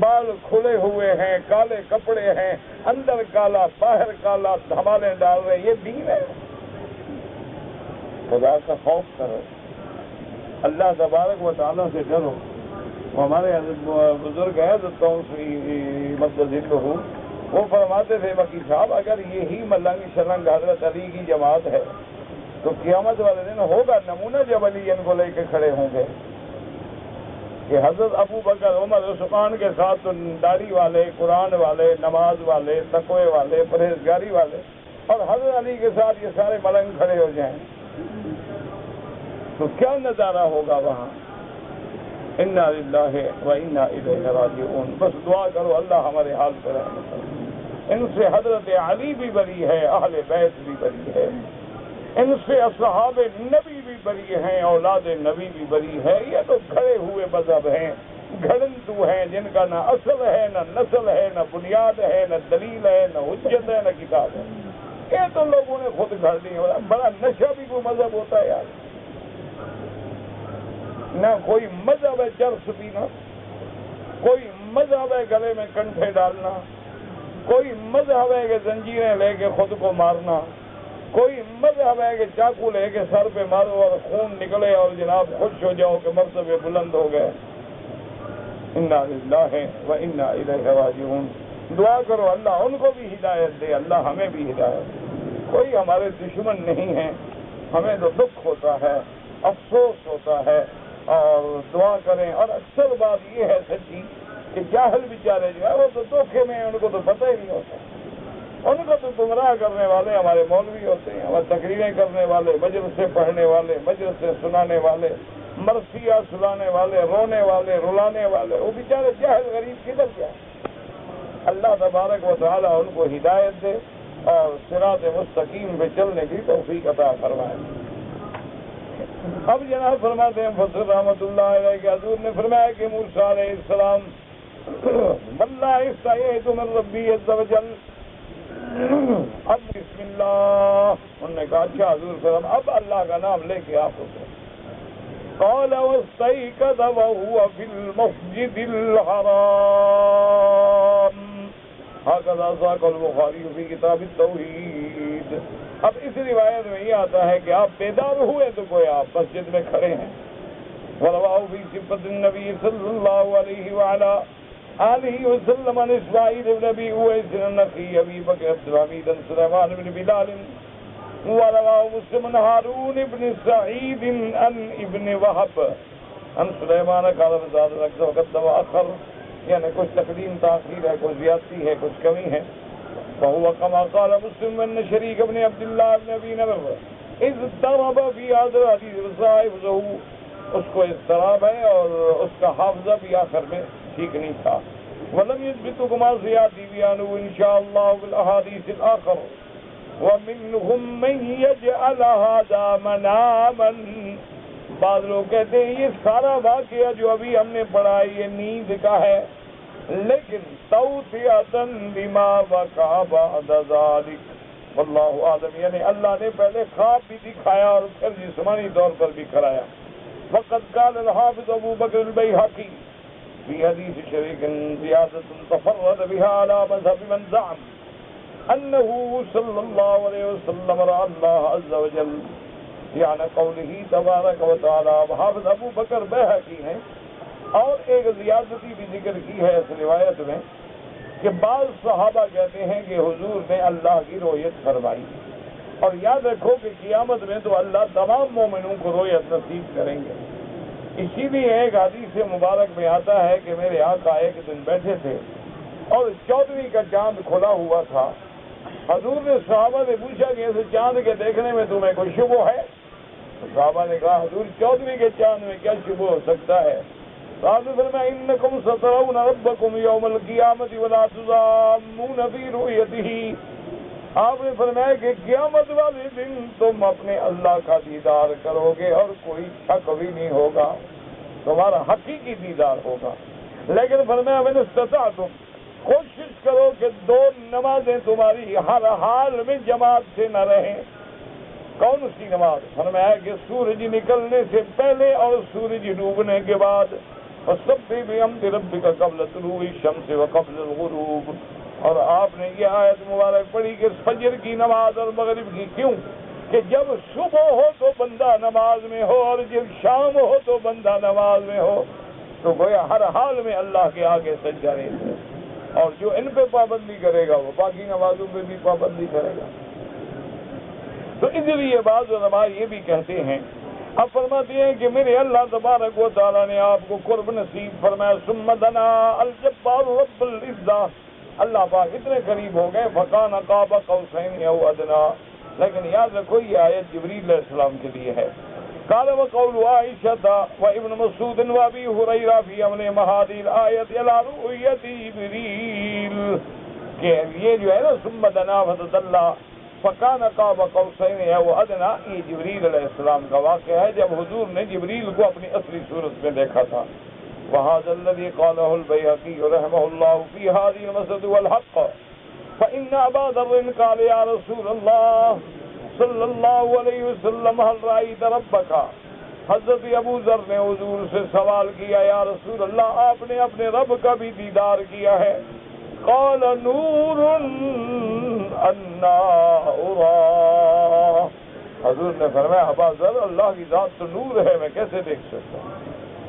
بال کھلے ہوئے ہیں، کالے کپڑے ہیں، اندر کالا باہر کالا، دھمالیں ڈال رہے، یہ دین ہے؟ خدا کا خوف کرو، اللہ تبارک و تعالیٰ سے ڈرو۔ ہمارے بزرگ ہیں تو وہ فرماتے تھے وکیل صاحب، اگر یہی ملنگ شلنگ حضرت علی کی جماعت ہے تو قیامت والے دن ہوگا نمونہ جب علی ان کو لے کے کھڑے ہوں گے کہ حضرت ابو بکر عمر عثمان کے ساتھ تو داڑھی والے، قرآن والے، نماز والے، تقوی والے، پرہیزگاری والے، اور حضرت علی کے ساتھ یہ سارے ملنگ کھڑے ہو جائیں۔ تو کیا نظارہ ہوگا وہاں؟ انا للہ و انا الیہ راجعون. بس دعا کرو اللہ ہمارے حال پہ رحم کرے. ان سے حضرت علی بھی بری ہے، اہل بیت بھی بری ہے، ان سے اصحاب نبی بھی بری ہیں، اولاد نبی بھی بری ہے. یہ تو گھڑے ہوئے مذہب ہیں، گھڑنتو ہیں، جن کا نہ اصل ہے، نہ نسل ہے، نہ بنیاد ہے، نہ دلیل ہے، نہ حجت ہے، نہ کتاب ہے. یہ تو لوگوں نے خود گھڑ لی. بڑا نشہ بھی کوئی مذہب ہوتا ہے یار. نہ کوئی مذہب ہے چرس پینا، کوئی مذہب ہے گلے میں کنٹھے ڈالنا، کوئی مذہب ہے کہ زنجیریں لے کے خود کو مارنا، کوئی مذہب ہے کہ چاقو لے کے سر پہ مارو اور خون نکلے اور جناب خوش ہو جاؤ کہ مرتبے بلند ہو گئے. انا للہ و انا الیہ راجعون. دعا کرو اللہ ان کو بھی ہدایت دے، اللہ ہمیں بھی ہدایت دے. کوئی ہمارے دشمن نہیں ہے، ہمیں تو دکھ ہوتا ہے، افسوس ہوتا ہے، اور دعا کریں. اور اکثر بات یہ ہے سچی کہ جاہل بیچارے جو ہے وہ تو دھوکے میں ہیں، ان کو تو پتہ ہی نہیں ہوتا. ان کو تو گمراہ کرنے والے ہمارے مولوی ہوتے ہیں، ہمارے تقریریں کرنے والے، مجلس سے پڑھنے والے، مجلس سے سنانے والے، مرثیہ سنانے والے، رونے والے، رلانے والے. وہ بیچارے جاہل غریب کدھر جائیں؟ اللہ تبارک و تعالی ان کو ہدایت دے اور صراط مستقیم پہ چلنے کی توفیق عطا فرمائے. اب جناب فرماتے ہیں فضل رحمۃ اللہ علیہ کہ حضور نے فرمایا کہ موسیٰ علیہ السلام واللہ استعیذ من ربی عز وجل. اب بسم اللہ، انہوں نے کہا اچھا حضور فرم اب اللہ کا نام لے کے آپ اسے. قال واستيقظ وهو في المسجد الحرام هكذا ساق البخاری في کتاب التوحید. اب اس روایت میں یہ آتا ہے کہ آپ بیدار ہوئے تو کوئی آپ مسجد میں کھڑے ہیں. ورواه في صفة النبي صلى الله عليه وعلى آله وسلم عن اسماعیل بن ابی اویس النخعی ابی بکر عبد الحمید بن سلیمان بن بلال. ورواه مسلم عن هارون بن سعید عن ابن وهب عن سلیمان قال زاد الاکثر وقدم اخر. یعنی کچھ تقدیم تاخیر ہے، کچھ زیادتی ہے، کچھ کمی ہے. فهو كما قال مسلم بن شریک بن عبد الله بن ابی نمر اذ ضرب في هذا الحديث صاحبه. اس کو اضطراب ہے اور اس کا حافظہ بھی آخر میں ٹھیک نہیں تھا. ولم يثبتكما زیادتی بیانو انشاءاللہ بالاحادیث الاخر. ومنهم من يجعل هذا مناما. بعض لوگ کہتے ہیں یہ سارا واقعہ جو ابھی ہم نے پڑھا یہ نیند کا ہے، لیکن توطئة بما وقع بعد ذلك واللہ اعلم. یعنی اللہ نے پہلے خواب بھی دکھایا اور پھر جسمانی طور پر بھی کرایا. وقد قال الحافظ ابو بکر البیہقی في حديث شريك زيادة تفرد بها على مذهب من زعم أنه صلى الله عليه وسلم رأى الله عز وجل يعني قوله تبارك وتعالى. حافظ ابو بکر بیہقی ہیں اور ایک زیادتی بھی ذکر کی ہے اس روایت میں کہ بعض صحابہ کہتے ہیں کہ حضور نے اللہ کی رؤیت فرمائی. اور یاد رکھو کہ قیامت میں تو اللہ تمام مومنوں کو رؤیت نصیب کریں گے. اسی لیے ایک حدیث مبارک میں آتا ہے کہ میرے آقا ایک دن بیٹھے تھے اور 14ویں کا چاند کھلا ہوا تھا. حضور نے صحابہ سے پوچھا کہ اس چاند کے دیکھنے میں تمہیں کوئی شبہ ہے؟ تو صحابہ نے کہا حضور 14ویں کے چاند میں کیا شبہ ہو سکتا ہے؟ صحابہ نے فرمایا انکم سترون ربکم یوم القیامت ولا تضامون فی رؤیتہ. آپ نے فرمایا کہ قیامت والے دن تم اپنے اللہ کا دیدار کرو گے اور کوئی شک بھی نہیں ہوگا، تمہارا حقیقی دیدار ہوگا. لیکن فرمایا میں نے استطعتم کوشش کرو کہ 2 نمازیں تمہاری ہر حال میں جماعت سے نہ رہیں. کون سی نماز؟ فرمایا کہ سورج نکلنے سے پہلے اور سورج ڈوبنے کے بعد. وَسَبِّحْ بِحَمْدِ رَبِّكَ قَبْلَ طُلُوعِ الشَّمْسِ وَقَبْلَ الْغُرُوبِ. اور آپ نے یہ آیت مبارک پڑھی کہ فجر کی نماز اور مغرب کی. کیوں؟ کہ جب صبح ہو تو بندہ نماز میں ہو اور جب شام ہو تو بندہ نماز میں ہو. تو گویا ہر حال میں اللہ کے آگے سجدہ رہے. اور جو ان پہ پابندی کرے گا وہ باقی نمازوں پہ بھی پابندی کرے گا. تو اس لیے بعض علماء یہ بھی کہتے ہیں، اب فرماتے ہیں کہ میرے اللہ تبارک و تعالیٰ نے آپ کو قرب نصیب فرمایا. ثم دنا الجبار رب العزہ. اللہ پاک اتنے قریب ہو گئے فکان قاب قوسین او ادنا. لیکن یاد رکھو یہ آیت جبریل علیہ السلام کے لیے ہے. قال وقول عائشة وابن مسعود وابي هريرة في أمر هذه الآية على رؤية جبريل کہ یہ جو ہے نا ثم دنا فتدلى فكان قاب قوسين او ادنى، یہ جبریل علیہ السلام کا واقعہ ہے جب حضور نے جبریل کو اپنی اصلی صورت میں دیکھا تھا۔ وهذا الذي قاله البيهقي رحمه الله في هذه المسألة والحق فإن أبا ذر قال يا رسول الله صلی اللہ علیہ وسلم هل رأيت ربك، حضرت ابو ذر نے حضور سے سوال کیا یا رسول اللہ آپ نے اپنے رب کا بھی دیدار کیا ہے؟ قال نور انا ارى، حضور نے فرمایا ابا ذر اللہ کی ذات تو نور ہے، میں کیسے دیکھ سکتا ہوں؟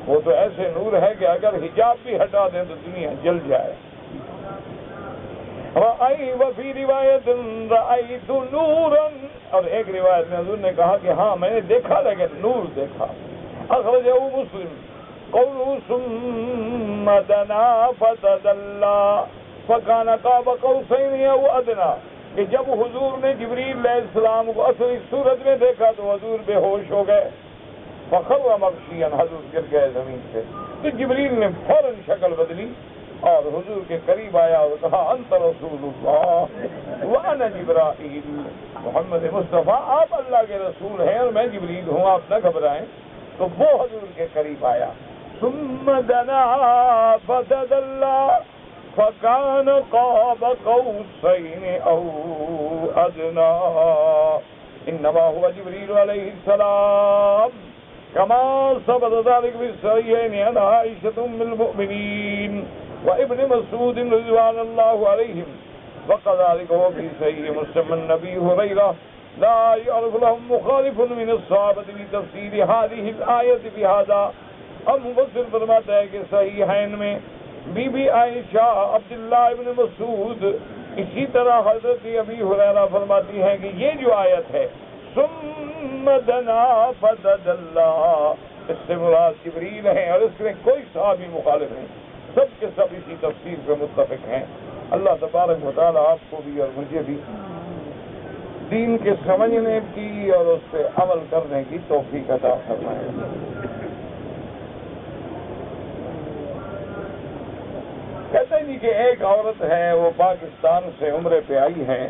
وہ تو ایسے نور ہے کہ اگر حجاب بھی ہٹا دیں تو دنیا جل جائے۔ وفی روایت رأیت نورا، اور ایک روایت میں حضور نے کہا کہ ہاں میں نے دیکھا لیکن نور دیکھا۔ اخرجہ مسلم قوله ثم دنا فتدلى فكان قاب قوسين او ادنى، کہ جب حضور نے جبریل علیہ السلام کو اصلی صورت میں دیکھا تو حضور بے ہوش ہو گئے، فخر مغشیا، حضور گر گئے زمین سے، تو جبریل نے فوراً شکل بدلی اور حضور کے قریب آیا اور کہا انت رسول اللہ وانا جبرائیل، محمد مصطفیٰ آپ اللہ کے رسول ہیں اور میں جبریل ہوں، آپ نہ گھبرائیں۔ تو وہ حضور کے قریب آیا، ثم دنا فتدلى فكان قاب قوسين او ادنى، انما هو جبريل عليه السلام كما ثبت ذلك في الصحيحين عن عائشة ام المؤمنين وابن مسعود رضوان الله عليهم، وكذلك هو في صحيح مسلم النبي هريرة لا يعرف لهم مخالف من الصحابة لتفسير هذه الآية بهذا۔ اور مفسر فرماتا ہے کہ صحیحین میں بی بی عائشہ، عبداللہ ابن مسعود، اسی طرح حضرت ابی ہریرہ فرماتی ہیں کہ یہ جو آیت ہے ثم دنا فتدلى، اس سے مراد جبریل ہیں اور اس میں کوئی صحابی مخالف نہیں، سب کے سب اسی تفسیر پہ متفق ہیں۔ اللہ تبارک و تعالی آپ کو بھی اور مجھے بھی دین کے سمجھنے کی اور اس پہ عمل کرنے کی توفیق عطا فرمائے۔ کہتے ہیں کہ ایک عورت ہے وہ پاکستان سے عمرے پہ آئی ہے،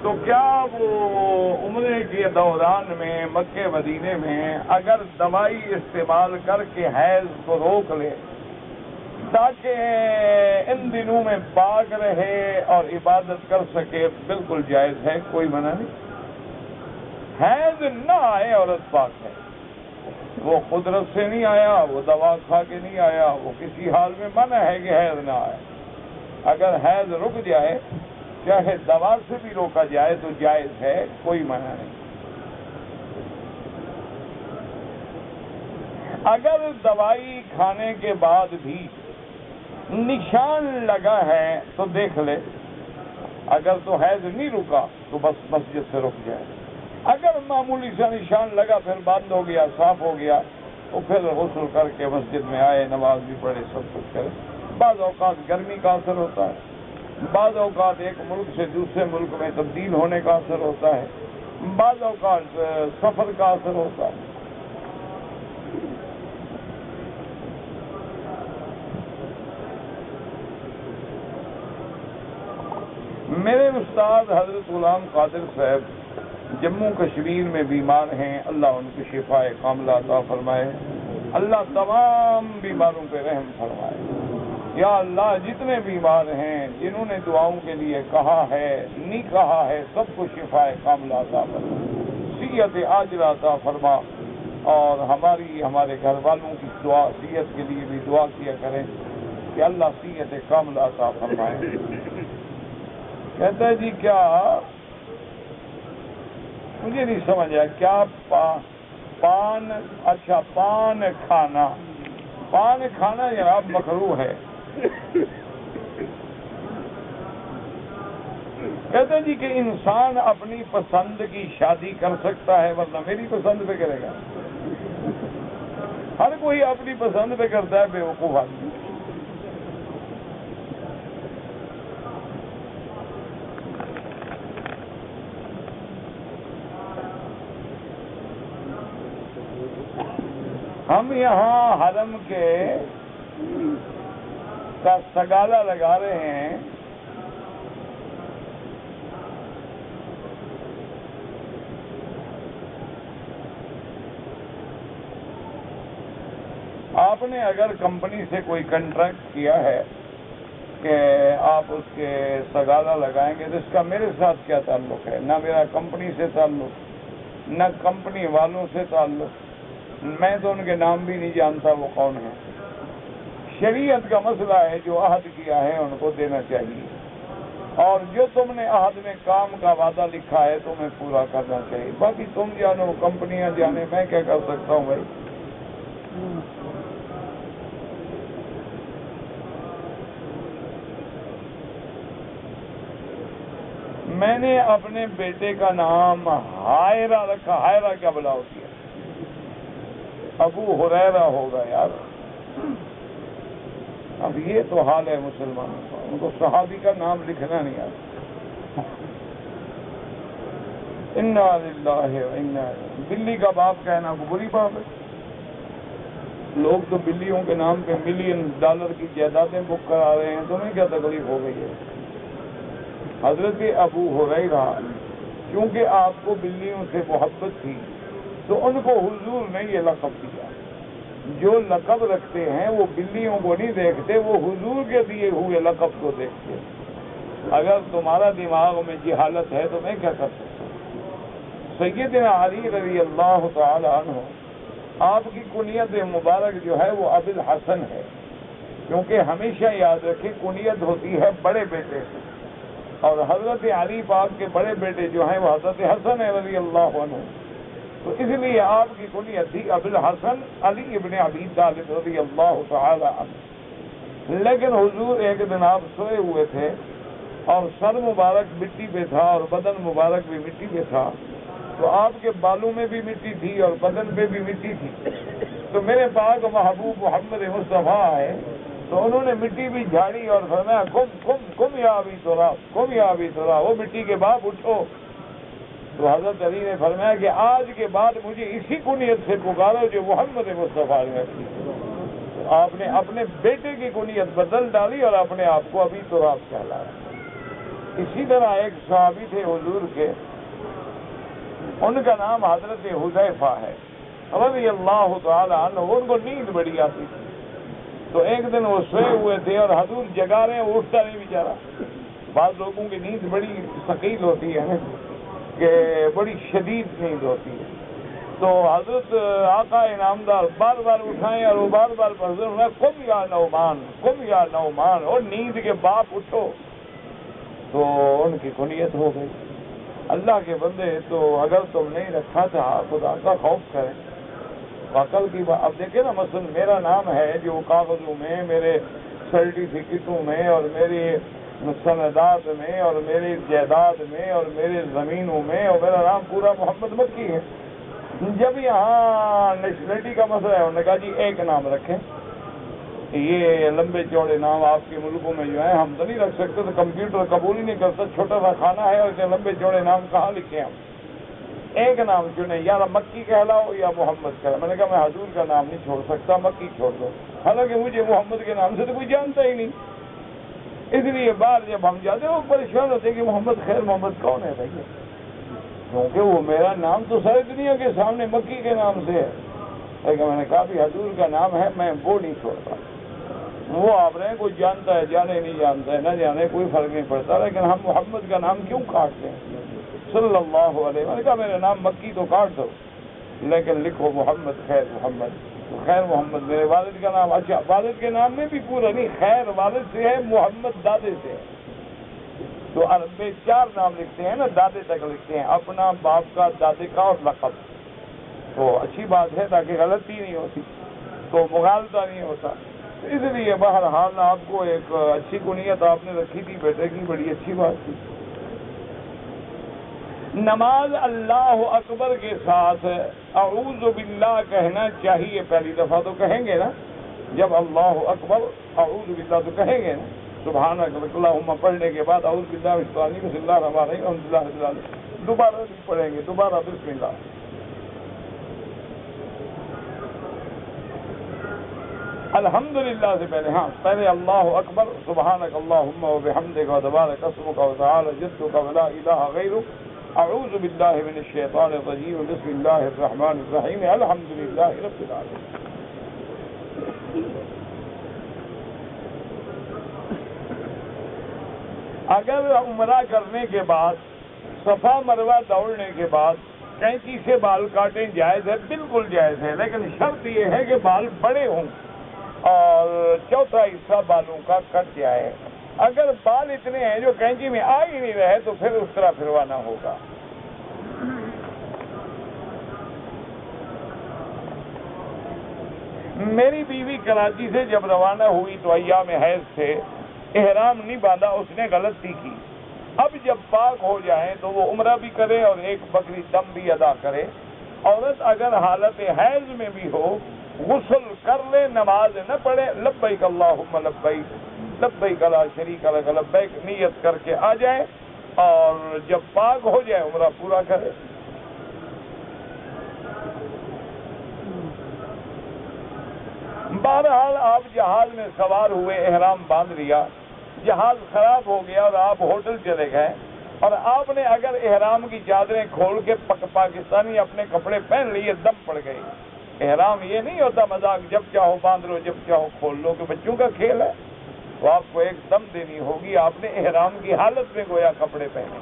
تو کیا وہ عمرے کے دوران میں مکے مدینے میں اگر دوائی استعمال کر کے حیض کو روک لے تاکہ ان دنوں میں پاک رہے اور عبادت کر سکے، بالکل جائز ہے، کوئی منع نہیں۔ حیض نہ آئے عورت پاک ہے، وہ قدرت سے نہیں آیا، وہ دوا کھا کے نہیں آیا، وہ کسی حال میں منع ہے کہ حیض نہ آئے۔ اگر حیض رک جائے چاہے دوا سے بھی روکا جائے تو جائز ہے، کوئی منع نہیں۔ اگر دوائی کھانے کے بعد بھی نشان لگا ہے تو دیکھ لے، اگر تو حیض نہیں رکا تو بس مسجد سے رک جائے، اگر معمولی سا نشان لگا پھر بند ہو گیا، صاف ہو گیا، تو پھر غسل کر کے مسجد میں آئے، نماز بھی پڑھے، سب کچھ کرے۔ بعض اوقات گرمی کا اثر ہوتا ہے، بعض اوقات ایک ملک سے دوسرے ملک میں تبدیل ہونے کا اثر ہوتا ہے، بعض اوقات سفر کا اثر ہوتا ہے۔ میرے استاد حضرت غلام قادر صاحب جموں کشمیر میں بیمار ہیں، اللہ ان کی شفاء کاملہ عطا فرمائے، اللہ تمام بیماروں پہ رحم فرمائے۔ یا اللہ جتنے بیمار ہیں، جنہوں نے دعاؤں کے لیے کہا ہے نہیں کہا ہے، سب کو شفاء کاملہ عطا فرما، صحت عاجلہ عطا فرما، اور ہمارے گھر والوں کی دعا صحت کے لیے بھی دعا کیا کریں کہ اللہ صحت کاملہ عطا فرمائے۔ کہتا ہے جی کیا مجھے نہیں سمجھ آیا، کیا پان کھانا جناب مکروہ ہے؟ کہتے ہیں جی کہ انسان اپنی پسند کی شادی کر سکتا ہے ورنہ میری پسند پہ کرے گا؟ ہر کوئی اپنی پسند پہ کرتا ہے، بے وقوف آدمی۔ ہم یہاں حرم کے کا سگالا لگا رہے ہیں، آپ نے اگر کمپنی سے کوئی کنٹریکٹ کیا ہے کہ آپ اس کے سگالا لگائیں گے تو اس کا میرے ساتھ کیا تعلق ہے؟ نہ میرا کمپنی سے تعلق، نہ کمپنی والوں سے تعلق، میں تو ان کے نام بھی نہیں جانتا وہ کون ہے۔ شریعت کا مسئلہ ہے، جو عہد کیا ہے ان کو دینا چاہیے، اور جو تم نے عہد میں کام کا وعدہ لکھا ہے تمہیں پورا کرنا چاہیے۔ باقی تم جانو، کمپنیاں جانے، میں کیا کر سکتا ہوں بھائی۔ میں نے اپنے بیٹے کا نام ہائرہ رکھا۔ ہائرہ کیا بلا ہوتی ہے؟ ابو ہریرہ ہوگا یار۔ اب یہ تو حال ہے مسلمانوں کا، ان کو صحابی کا نام لکھنا نہیں آتا۔ انا للہ و انا الیہ۔ بلی کا باپ کہنا کو بری بات ہے۔ لوگ تو بلیوں کے نام پہ $1,000,000 کی جائیدادیں بک کرا رہے ہیں، تمہیں کیا تکلیف ہو گئی ہے؟ حضرت ابو ہریرہ کیونکہ آپ کو بلیوں سے محبت تھی تو ان کو حضور نے یہ لقب دیا۔ جو لقب رکھتے ہیں وہ بلیوں کو نہیں دیکھتے، وہ حضور کے دیے ہوئے لقب کو دیکھتے۔ اگر تمہارا دماغ میں جہالت ہے تو میں کیا کر سکتا ہوں؟ سیدنا علی رضی اللہ تعالی عنہ، آپ کی کنیت مبارک جو ہے وہ ابو الحسن ہے، کیونکہ ہمیشہ یاد رکھیں کنیت ہوتی ہے بڑے بیٹے سے، اور حضرت علی پاک کے بڑے بیٹے جو ہیں وہ حضرت حسن ہے رضی اللہ عنہ، تو اس لیے آپ کی کنیت تھی ابو الحسن علی ابن ابی طالب رضی اللہ تعالی عنہ۔ لیکن حضور ایک دن آپ سوئے ہوئے تھے اور سر مبارک مٹی پہ تھا اور بدن مبارک بھی مٹی پہ تھا، تو آپ کے بالوں میں بھی مٹی تھی اور بدن پہ بھی مٹی تھی، تو میرے پاک محبوب محمد مصطفیٰ آئے تو انہوں نے مٹی بھی جھاڑی اور فرمایا کم یا ابی تراب، کم یا ابی تراب، وہ مٹی کے باپ اٹھو۔ تو حضرت علی نے فرمایا کہ آج کے بعد مجھے اسی کنیت سے پکارو جو محمد مصطفیٰ نے رکھی۔ تو آپ نے اپنے بیٹے کی کنیت بدل ڈالی اور اپنے آپ کو ابی تراب کہلایا۔ اسی طرح ایک صحابی تھے حضور کے، ان کا نام حضرت حذیفہ ہے رضی اللہ تعالی عنہ۔ ان کو نیند بڑی آتی تھی، تو ایک دن وہ سوئے ہوئے تھے اور حضور جگا رہے ہیں، وہ اٹھتا نہیں بیچارہ۔ بعض لوگوں کی نیند بڑی ثقیل ہوتی ہے کہ بڑی شدید نیند ہوتی ہے، تو حضرت آقا انعامدار بار بار اٹھائیں اور وہ بار بار پڑھتے کم یا نعمان، کم یا نعمان، اور نیند کے باپ اٹھو، تو ان کی کنیت ہو گئی۔ اللہ کے بندے، تو اگر تم نہیں رکھا تھا خدا کا خوف کریں، عقل کی بات۔ اب دیکھیں نا، مثلا میرا نام ہے جو کاغذوں میں، میرے سرٹیفکیٹوں میں اور میری سندات میں اور میری جائیداد میں اور میری زمینوں میں، اور میرا نام پورا محمد مکی ہے۔ جب یہاں نیشنلٹی کا مسئلہ ہے، انہوں نے کہا جی ایک نام رکھیں، یہ لمبے چوڑے نام آپ کے ملکوں میں جو ہیں ہم تو نہیں رکھ سکتے، تو کمپیوٹر قبول ہی نہیں کرتا، چھوٹا سا کھانا ہے اور اتنے لمبے چوڑے نام کہاں لکھیں ہم؟ ایک نام چنیں، یا مکی کہلاؤ یا محمد کہلاؤ۔ میں نے کہا میں حضور کا نام نہیں چھوڑ سکتا، مکی چھوڑ دو، حالانکہ مجھے محمد کے نام سے تو کوئی جانتا ہی نہیں۔ اس لیے بعد جب ہم جاتے ہیں وہ پریشان ہوتے ہیں کہ محمد، خیر محمد کون ہے بھائی؟ کیونکہ وہ میرا نام تو ساری دنیا کے سامنے مکی کے نام سے ہے، لیکن میں نے کہا بھی حضور کا نام ہے، میں وہ نہیں چھوڑتا۔ وہ آپ رہے ہیں، کوئی جانتا ہے جانے نہیں جانتا ہے، نہ جانے کوئی فرق نہیں پڑتا، لیکن ہم محمد کا نام کیوں کاٹتے ہیں صلی اللہ علیہ؟ میں نے کہا میرا نام مکی تو کاٹ دو، لیکن لکھو محمد، خیر محمد۔ خیر محمد میرے والد کا نام۔ اچھا، والد کے نام میں بھی پورا نہیں، خیر والد سے ہے، محمد دادے سے ہے، تو عرب میں 4 نام لکھتے ہیں نا، دادے تک لکھتے ہیں، اپنا، باپ کا، دادے کا اور لقب، تو اچھی بات ہے تاکہ غلطی نہیں ہوتی، تو مغالطہ نہیں ہوتا۔ اس لیے بہرحال آپ کو ایک اچھی کنیت آپ نے رکھی تھی بیٹے کی، بڑی اچھی بات تھی۔ نماز اللہ اکبر کے ساتھ اعوذ باللہ کہنا چاہیے، پہلی دفعہ تو کہیں گے نا، جب اللہ اکبر اعوذ باللہ تو کہیں گے نا، سبحانک اللہم پڑھنے کے بعد اعوذ باللہ من الشیطان الرجیم، بسم اللہ الرحمن الرحیم، الحمد للہ رب العالمین، دوبارہ نہیں پڑھیں گے، دوبارہ بسم اللہ۔ الحمدللہ سے پہلے پہلے اللہ اکبر، سبحانک اللہم و بحمدک و تبارک اسمک و تعالی جدک و لا الہ غیرک، اعوذ باللہ من الشیطان الرجیم، بسم اللہ الرحمن الرحیم، الحمدللہ رب العالمین۔ اگر عمرہ کرنے کے بعد صفا مروہ دوڑنے کے بعد کینچی سے بال کاٹیں جائز ہے، بالکل جائز ہے، لیکن شرط یہ ہے کہ بال بڑے ہوں اور چوتھا حصہ بالوں کا کٹ جائے۔ اگر بال اتنے ہیں جو کینچی میں آ ہی نہیں رہے تو پھر اس طرح پھروانا ہوگا۔ میری بیوی کراچی سے جب روانہ ہوئی تو ایام حیض تھے، احرام نہیں باندھا، اس نے غلطی کی۔ اب جب پاک ہو جائیں تو وہ عمرہ بھی کرے اور ایک بکری دم بھی ادا کرے۔ عورت اگر حالت حیض میں بھی ہو غسل کر لے، نماز نہ پڑھے، لبیک اللہم لبیک لبیک لا شریک لک لبیک نیت کر کے آ جائے اور جب پاک ہو جائے عمرہ پورا کرے۔ بہرحال آپ جہاز میں سوار ہوئے، احرام باندھ لیا، جہاز خراب ہو گیا اور آپ ہوٹل چلے گئے اور آپ نے اگر احرام کی چادریں کھول کے پاکستانی اپنے کپڑے پہن لیے، دم پڑ گئی۔ احرام یہ نہیں ہوتا مذاق، جب چاہو باندھ لو جب چاہو کھول لو، کہ بچوں کا کھیل ہے، تو آپ کو ایک دم دینی ہوگی۔ آپ نے احرام کی حالت میں گویا کپڑے پہنے۔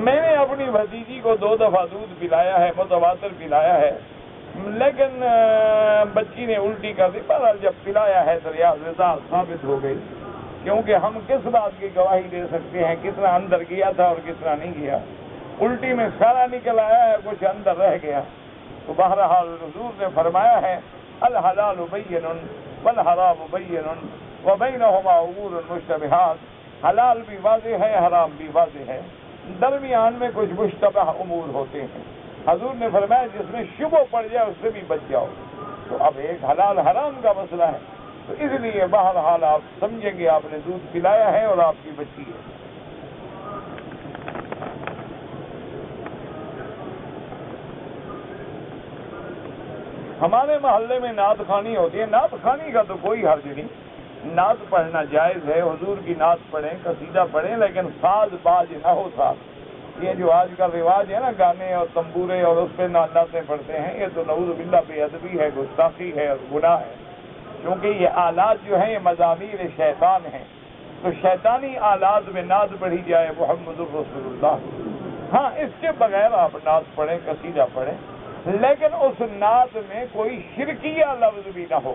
میں نے اپنی بھتیجی کو 2 دفعہ دودھ پلایا ہے، متواتر پلایا ہے، لیکن بچی نے الٹی کر دی۔ بہرحال جب پلایا ہے تو رضا ثابت ہو گئی، کیونکہ ہم کس بات کی گواہی دے سکتے ہیں کتنا اندر گیا تھا اور کتنا نہیں گیا۔ الٹی میں سارا نکل آیا ہے، کچھ اندر رہ گیا۔ تو بہرحال حضور نے فرمایا ہے الحلال بین والحرام بین وبینہما امور مشتبہات، حلال بھی واضح ہے، حرام بھی واضح ہے، درمیان میں کچھ مشتبہ امور ہوتے ہیں۔ حضور نے فرمایا جس میں شبہ پڑ جائے اس سے بھی بچ جاؤ۔ تو اب ایک حلال حرام کا مسئلہ ہے، تو اس لیے بہرحال آپ سمجھیں گے آپ نے دودھ پلایا ہے اور آپ کی بچی ہے۔ ہمارے محلے میں نعت خوانی ہوتی ہے، نعت خوانی کا تو کوئی حرج نہیں، نعت پڑھنا جائز ہے، حضور کی نعت پڑھیں، قصیدہ پڑھیں، لیکن ساز باز نہ ہو ساتھ۔ یہ جو آج کا رواج ہے نا، گانے اور تمبورے اور اس پہ نعتیں پڑھتے ہیں، یہ تو نعوذ باللہ بے ادبی ہے، گستاخی ہے اور گناہ ہے، کیونکہ یہ آلات جو ہیں یہ مزامیر شیطان ہیں، تو شیطانی آلات میں نعت پڑھی جائے محمد الرسول اللہ۔ ہاں، اس کے بغیر آپ نعت پڑھیں، قصیدہ پڑھیں، لیکن اس نعت میں کوئی شرکیہ لفظ بھی نہ ہو۔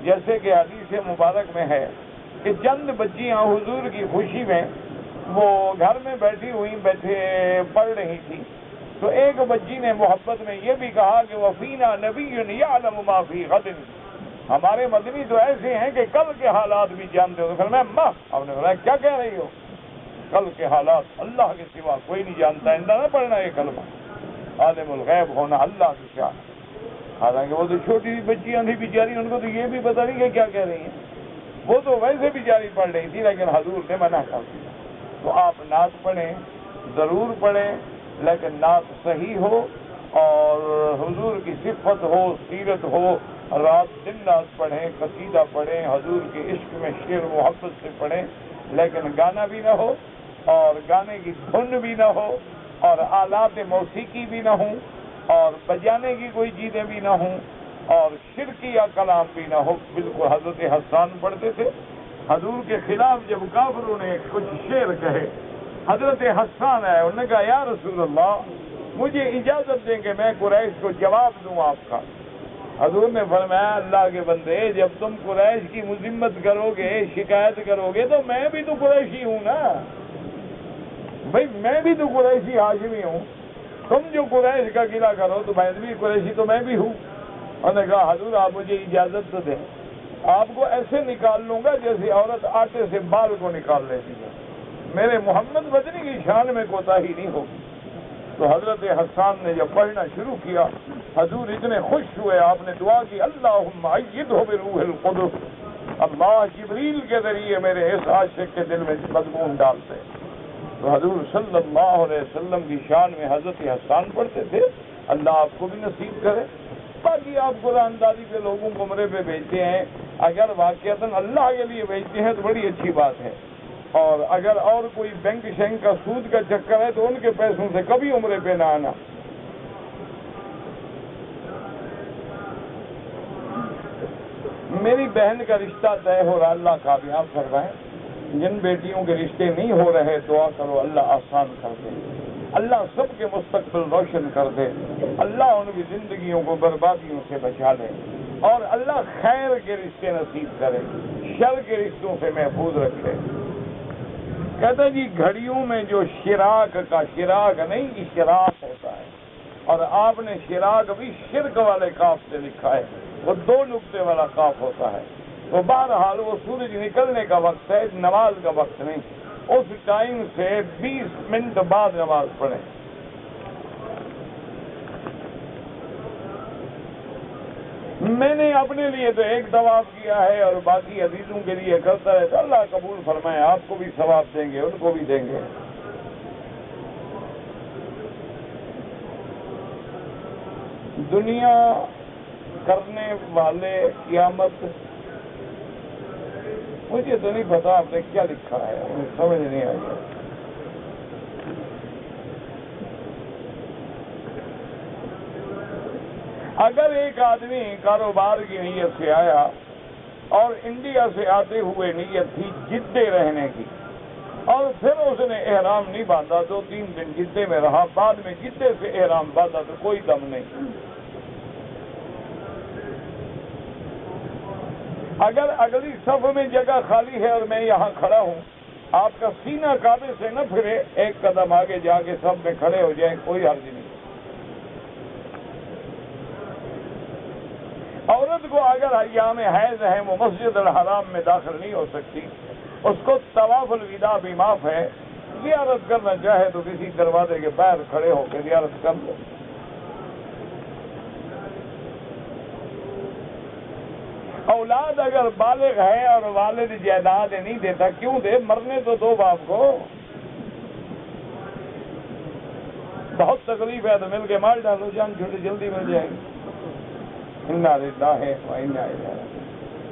جیسے کہ حدیث مبارک میں ہے کہ چند بچیاں حضور کی خوشی میں وہ گھر میں بیٹھی ہوئی پڑھ رہی تھی، تو ایک بچی نے محبت میں یہ بھی کہا کہ وفینا نبی یعلم ما فی غد، ہمارے مدنی تو ایسے ہیں کہ کل کے حالات بھی جانتے ہو۔ تو پھر میں ہم نے بولا کیا کہہ رہی ہو؟ کل کے حالات اللہ کے سوا کوئی نہیں جانتا، اندر نہ پڑھنا یہ کلمہ، عالم الغیب ہونا اللہ کی شان۔ حالانکہ وہ تو چھوٹی بچیاں تھی بیچاری، ان کو تو یہ بھی پتہ نہیں کہ کیا کہہ رہی ہیں، وہ تو ویسے بیچاری پڑھ رہی تھی، لیکن حضور نے منع کر دیا۔ تو آپ نعت پڑھیں، ضرور پڑھیں، لیکن نعت صحیح ہو اور حضور کی صفت ہو، سیرت ہو، رات دن نعت پڑھیں، قصیدہ پڑھیں، حضور کے عشق میں شعر محبت سے پڑھیں، لیکن گانا بھی نہ ہو اور گانے کی دھن بھی نہ ہو اور آلات موسیقی بھی نہ ہوں اور بجانے کی کوئی چیزیں بھی نہ ہوں اور شرکیہ کلام بھی نہ ہو۔ بالکل حضرت حسان پڑھتے تھے، حضور کے خلاف جب کافروں نے کچھ شعر کہے، حضرت حسان آئے، انہوں نے کہا یا رسول اللہ مجھے اجازت دیں کہ میں قریش کو جواب دوں آپ کا۔ حضور نے فرمایا اللہ کے بندے، جب تم قریش کی مذمت کرو گے، شکایت کرو گے، تو میں بھی تو قریشی ہوں نا بھائی، میں بھی تو قریشی ہاشمی ہوں، تم جو قریش کا گلہ کرو تو میں بھی قریشی تو میں بھی ہوں۔ انہوں نے کہا حضور آپ مجھے اجازت تو دیں، آپ کو ایسے نکال لوں گا جیسے عورت آٹے سے بال کو نکال لیتی ہے، میرے محمد مدنی کی شان میں کوتاہی نہیں ہوگی۔ تو حضرت حسان نے جب پڑھنا شروع کیا، حضور اتنے خوش ہوئے، آپ نے دعا کی اللہم ایدہ بروح القدس، اللہ جبریل کے ذریعے میرے اس عاشق کے دل میں مضمون ڈالتے۔ تو حضور صلی اللہ علیہ وسلم کی شان میں حضرت حسان پڑھتے تھے اللہ آپ کو بھی نصیب کرے. باقی آپ قرآن داری پہ لوگوں کو عمرے پہ بھیجتے ہیں، اگر واقعتاً اللہ کے لیے بھیجتے ہیں تو بڑی اچھی بات ہے، اور اگر اور کوئی بینک شینک کا سود کا چکر ہے تو ان کے پیسوں سے کبھی عمرے پہ نہ آنا. میری بہن کا رشتہ طے ہو رہا، اللہ کامیاب کروائے. جن بیٹیوں کے رشتے نہیں ہو رہے دعا کرو اللہ آسان کر دے، اللہ سب کے مستقبل روشن کر دے، اللہ ان کی زندگیوں کو بربادیوں سے بچا لے، اور اللہ خیر کے رشتے نصیب کرے، شر کے رشتوں سے محفوظ رکھے. کہتے جی گھڑیوں میں جو شراک کا شراک نہیں اشراق ہوتا ہے، اور آپ نے شراک بھی شرک والے کاف سے لکھا ہے، وہ 2 نقطے والا کاف ہوتا ہے. تو بہرحال وہ سورج نکلنے کا وقت ہے، نماز کا وقت نہیں. اس ٹائم سے 20 منٹ بعد نماز پڑھیں. میں نے اپنے لیے تو ایک ثواب کیا ہے اور باقی عزیزوں کے لیے کرتا ہے، تو اللہ قبول فرمائے، آپ کو بھی ثواب دیں گے، ان کو بھی دیں گے. دنیا کرنے والے قیامت، مجھے تو نہیں پتا آپ نے کیا لکھا ہے، مجھے سمجھ نہیں آئی. اگر ایک آدمی کاروبار کی نیت سے آیا اور انڈیا سے آتے ہوئے نیت تھی جدے رہنے کی، اور پھر اس نے احرام نہیں باندھا، 2-3 دن جدے میں رہا، بعد میں جدے سے احرام باندھا، تو کوئی دم نہیں. اگر اگلی صف میں جگہ خالی ہے اور میں یہاں کھڑا ہوں، آپ کا سینہ کعبے سے نہ پھرے، 1 قدم آگے جا کے صف میں کھڑے ہو جائیں، کوئی حرج نہیں. عورت کو اگر ایام حیض ہیں وہ مسجد الحرام میں داخل نہیں ہو سکتی، اس کو طواف الوداع بھی معاف ہے. زیارت کرنا چاہے تو کسی دروازے کے باہر کھڑے ہو کے زیارت کر لو. اولاد اگر بالغ ہے اور والد جائیداد نہیں دیتا، کیوں دے؟ مرنے تو دو باپ کو. بہت تکلیف ہے تو مل کے مال ڈالو، جان چھوٹی جلدی مل جائے گی. انا للہ و انا الیہ راجعون.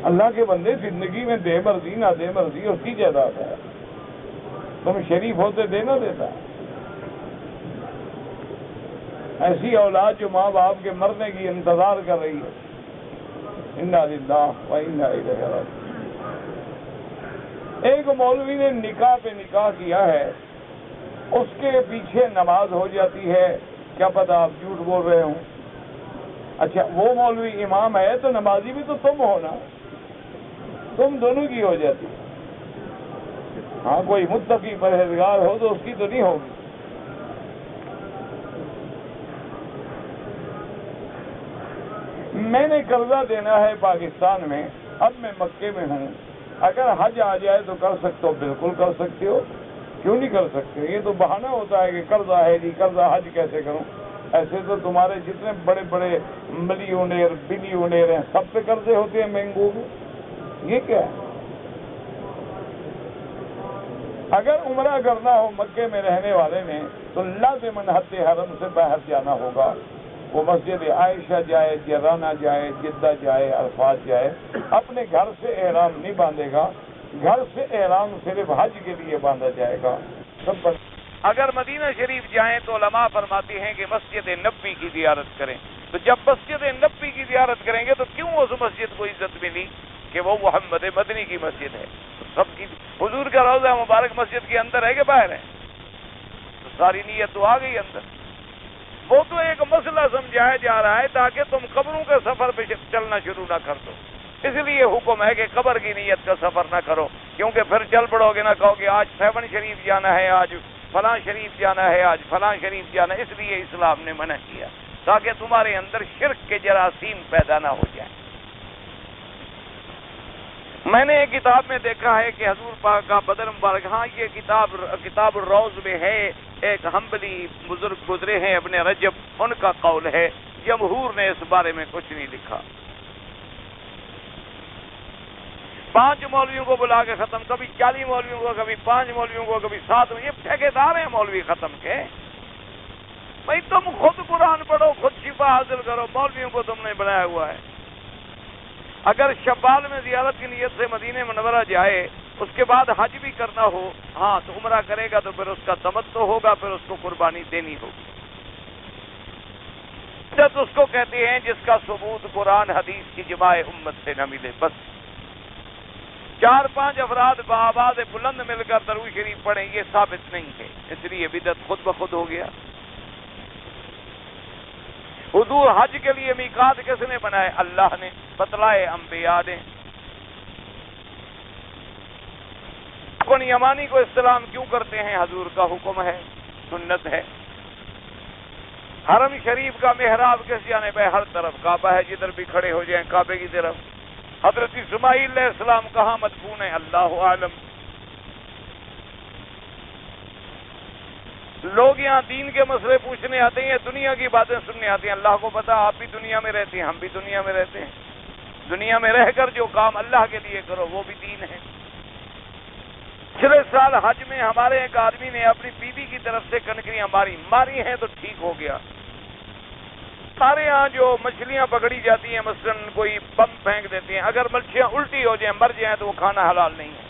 اللہ کے بندے زندگی میں دے مرضی نہ دے مرضی اس کی جائیداد ہے. تم شریف ہوتے دے نہ دیتا. ایسی اولاد جو ماں باپ کے مرنے کی انتظار کر رہی ہے. انا للہ و انا الیہ راجعون. ایک مولوی نے نکاح پہ نکاح کیا ہے، اس کے پیچھے نماز ہو جاتی ہے، کیا پتہ آپ جھوٹ بول رہے ہوں. اچھا وہ مولوی امام ہے تو نمازی بھی تو تم ہو نا، تم دونوں کی ہو جاتی. ہاں کوئی متقی پرہیزگار ہو تو اس کی تو نہیں ہوگی. میں نے قرضہ دینا ہے پاکستان میں، اب میں مکے میں ہوں، اگر حج آ جائے تو کر سکتے ہو؟ بالکل کر سکتے ہو، کیوں نہیں کر سکتے؟ یہ تو بہانہ ہوتا ہے کہ قرضہ ہے جی، قرضہ حج کیسے کروں؟ ایسے تو تمہارے جتنے بڑے بڑے ملیونیر بلیونیر ہیں سب پہ قرضے ہوتے ہیں مہنگو میں. یہ کیا ہے؟ اگر عمرہ کرنا ہو مکے میں رہنے والے نے تو لازماً حد حرم سے باہر جانا ہوگا. وہ مسجد عائشہ جائے، جرانہ جائے، جدہ جائے، عرفات جائے، اپنے گھر سے احرام نہیں باندھے گا. گھر سے احرام صرف حج کے لیے باندھا جائے گا. سب پر اگر مدینہ شریف جائیں تو علماء فرماتے ہیں کہ مسجد نبوی کی زیارت کریں. تو جب مسجد نبوی کی زیارت کریں گے تو کیوں اس مسجد کو عزت ملی کہ وہ محمد مدنی کی مسجد ہے؟ سب کی حضور کا روضہ مبارک مسجد کے اندر ہے کہ باہر ہے؟ تو ساری نیت تو آ گئی اندر. وہ تو ایک مسئلہ سمجھایا جا رہا ہے تاکہ تم قبروں کے سفر پہ چلنا شروع نہ کر دو. اس لیے حکم ہے کہ قبر کی نیت کا سفر نہ کرو، کیونکہ پھر چل پڑو گے نہ کہو کہ آج 7 شریف جانا ہے، آج فلاں شریف جانا ہے، آج فلاں شریف جانا ہے. اس لیے اسلام نے منع کیا تاکہ تمہارے اندر شرک کے جراثیم پیدا نہ ہو جائیں. میں نے ایک کتاب میں دیکھا ہے کہ حضور پاک کا بدر مبارک، ہاں یہ کتاب الروض میں ہے، ایک حنبلی بزرگ گزرے ہیں ابن رجب، ان کا قول ہے. جمہور نے اس بارے میں کچھ نہیں لکھا. 5 مولویوں کو بلا کے ختم، کبھی 40 مولویوں کو، کبھی 5 مولویوں کو، کبھی 7. یہ ٹھیکیدار ہیں مولوی ختم کے. بھائی تم خود قرآن پڑھو، خود طلبہ حاصل کرو، مولویوں کو تم نے بنایا ہوا ہے۔ اگر شوال میں زیارت کی نیت سے مدینہ منورہ جائے، اس کے بعد حج بھی کرنا ہو، ہاں تو عمرہ کرے گا تو پھر اس کا تمتع ہوگا، پھر اس کو قربانی دینی ہوگی۔ عدت اس کو کہتے ہیں جس کا ثبوت قرآن حدیث کی جماع امت سے نہ ملے۔ بس 4-5 افراد بآواز بلند مل کر درود شریف پڑھیں، یہ ثابت نہیں ہے، اس لیے بدعت خود بخود ہو گیا۔ حضور حج کے لیے میقات کس نے بنائے؟ اللہ نے، بتلائے انبیاء نے۔ رکن یمانی کو استلام کیوں کرتے ہیں؟ حضور کا حکم ہے، سنت ہے۔ حرم شریف کا محراب کس جانب ہے؟ ہر طرف کعبہ ہے، جدھر بھی کھڑے ہو جائیں کعبے کی طرف۔ حضرت اسماعیل علیہ السلام کہاں مدفون ہے؟ اللہ عالم۔ لوگ یہاں دین کے مسئلے پوچھنے آتے ہیں، دنیا کی باتیں سننے آتے ہیں۔ اللہ کو پتا آپ بھی دنیا میں رہتے ہیں، ہم بھی دنیا میں رہتے ہیں۔ دنیا میں رہ کر جو کام اللہ کے لیے کرو وہ بھی دین ہے۔ پچھلے سال حج میں ہمارے ایک آدمی نے اپنی بیوی کی طرف سے کنکریاں ماری ہیں تو ٹھیک ہو گیا۔ ہمارے یہاں جو مچھلیاں پکڑی جاتی ہیں، مثلاً کوئی بم پھینک دیتے ہیں، اگر مچھلیاں الٹی ہو جائیں، مر جائیں تو وہ کھانا حلال نہیں ہے۔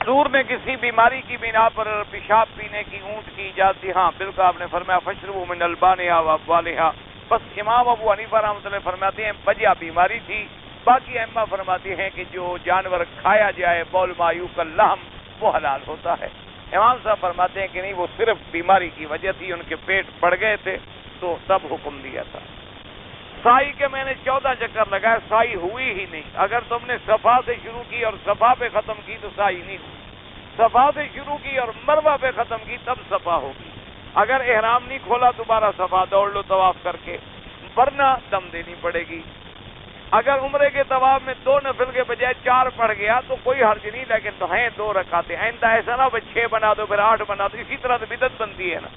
حضور نے کسی بیماری کی بنا پر پیشاب پینے کی، اونٹ کی اجازت دی؟ ہاں بالکل، آپ نے فرمایا فشربوا من البانہا وابوالہا۔ بس امام ابو حنیفہ رحمۃ اللہ فرماتے ہیں وجہ بیماری تھی، باقی ائمہ فرماتے ہیں کہ جو جانور کھایا جائے بول ما یوکل لحم وہ حلال ہوتا ہے۔ امام صاحب فرماتے ہیں کہ نہیں، وہ صرف بیماری کی وجہ تھی، ان کے پیٹ پڑ گئے تھے تو تب حکم دیا تھا۔ سائی کے میں نے 14 چکر لگائے، سائی ہوئی ہی نہیں۔ اگر تم نے صفا سے شروع کی اور صفا پہ ختم کی تو سائی نہیں ہوئی۔ صفا سے شروع کی اور مروہ پہ ختم کی تب صفا ہوگی۔ اگر احرام نہیں کھولا دوبارہ صفا دوڑ لو طواف کر کے، ورنہ دم دینی پڑے گی۔ اگر عمرے کے طواف میں 2 نفل کے بجائے 4 پڑ گیا تو کوئی حرج نہیں، لیکن تو ہیں 2 رکعتیں۔ آئندہ ایسا نہ ہو 6 بنا دو پھر 8 بنا دو، اسی طرح سے بدعت بنتی ہے نا۔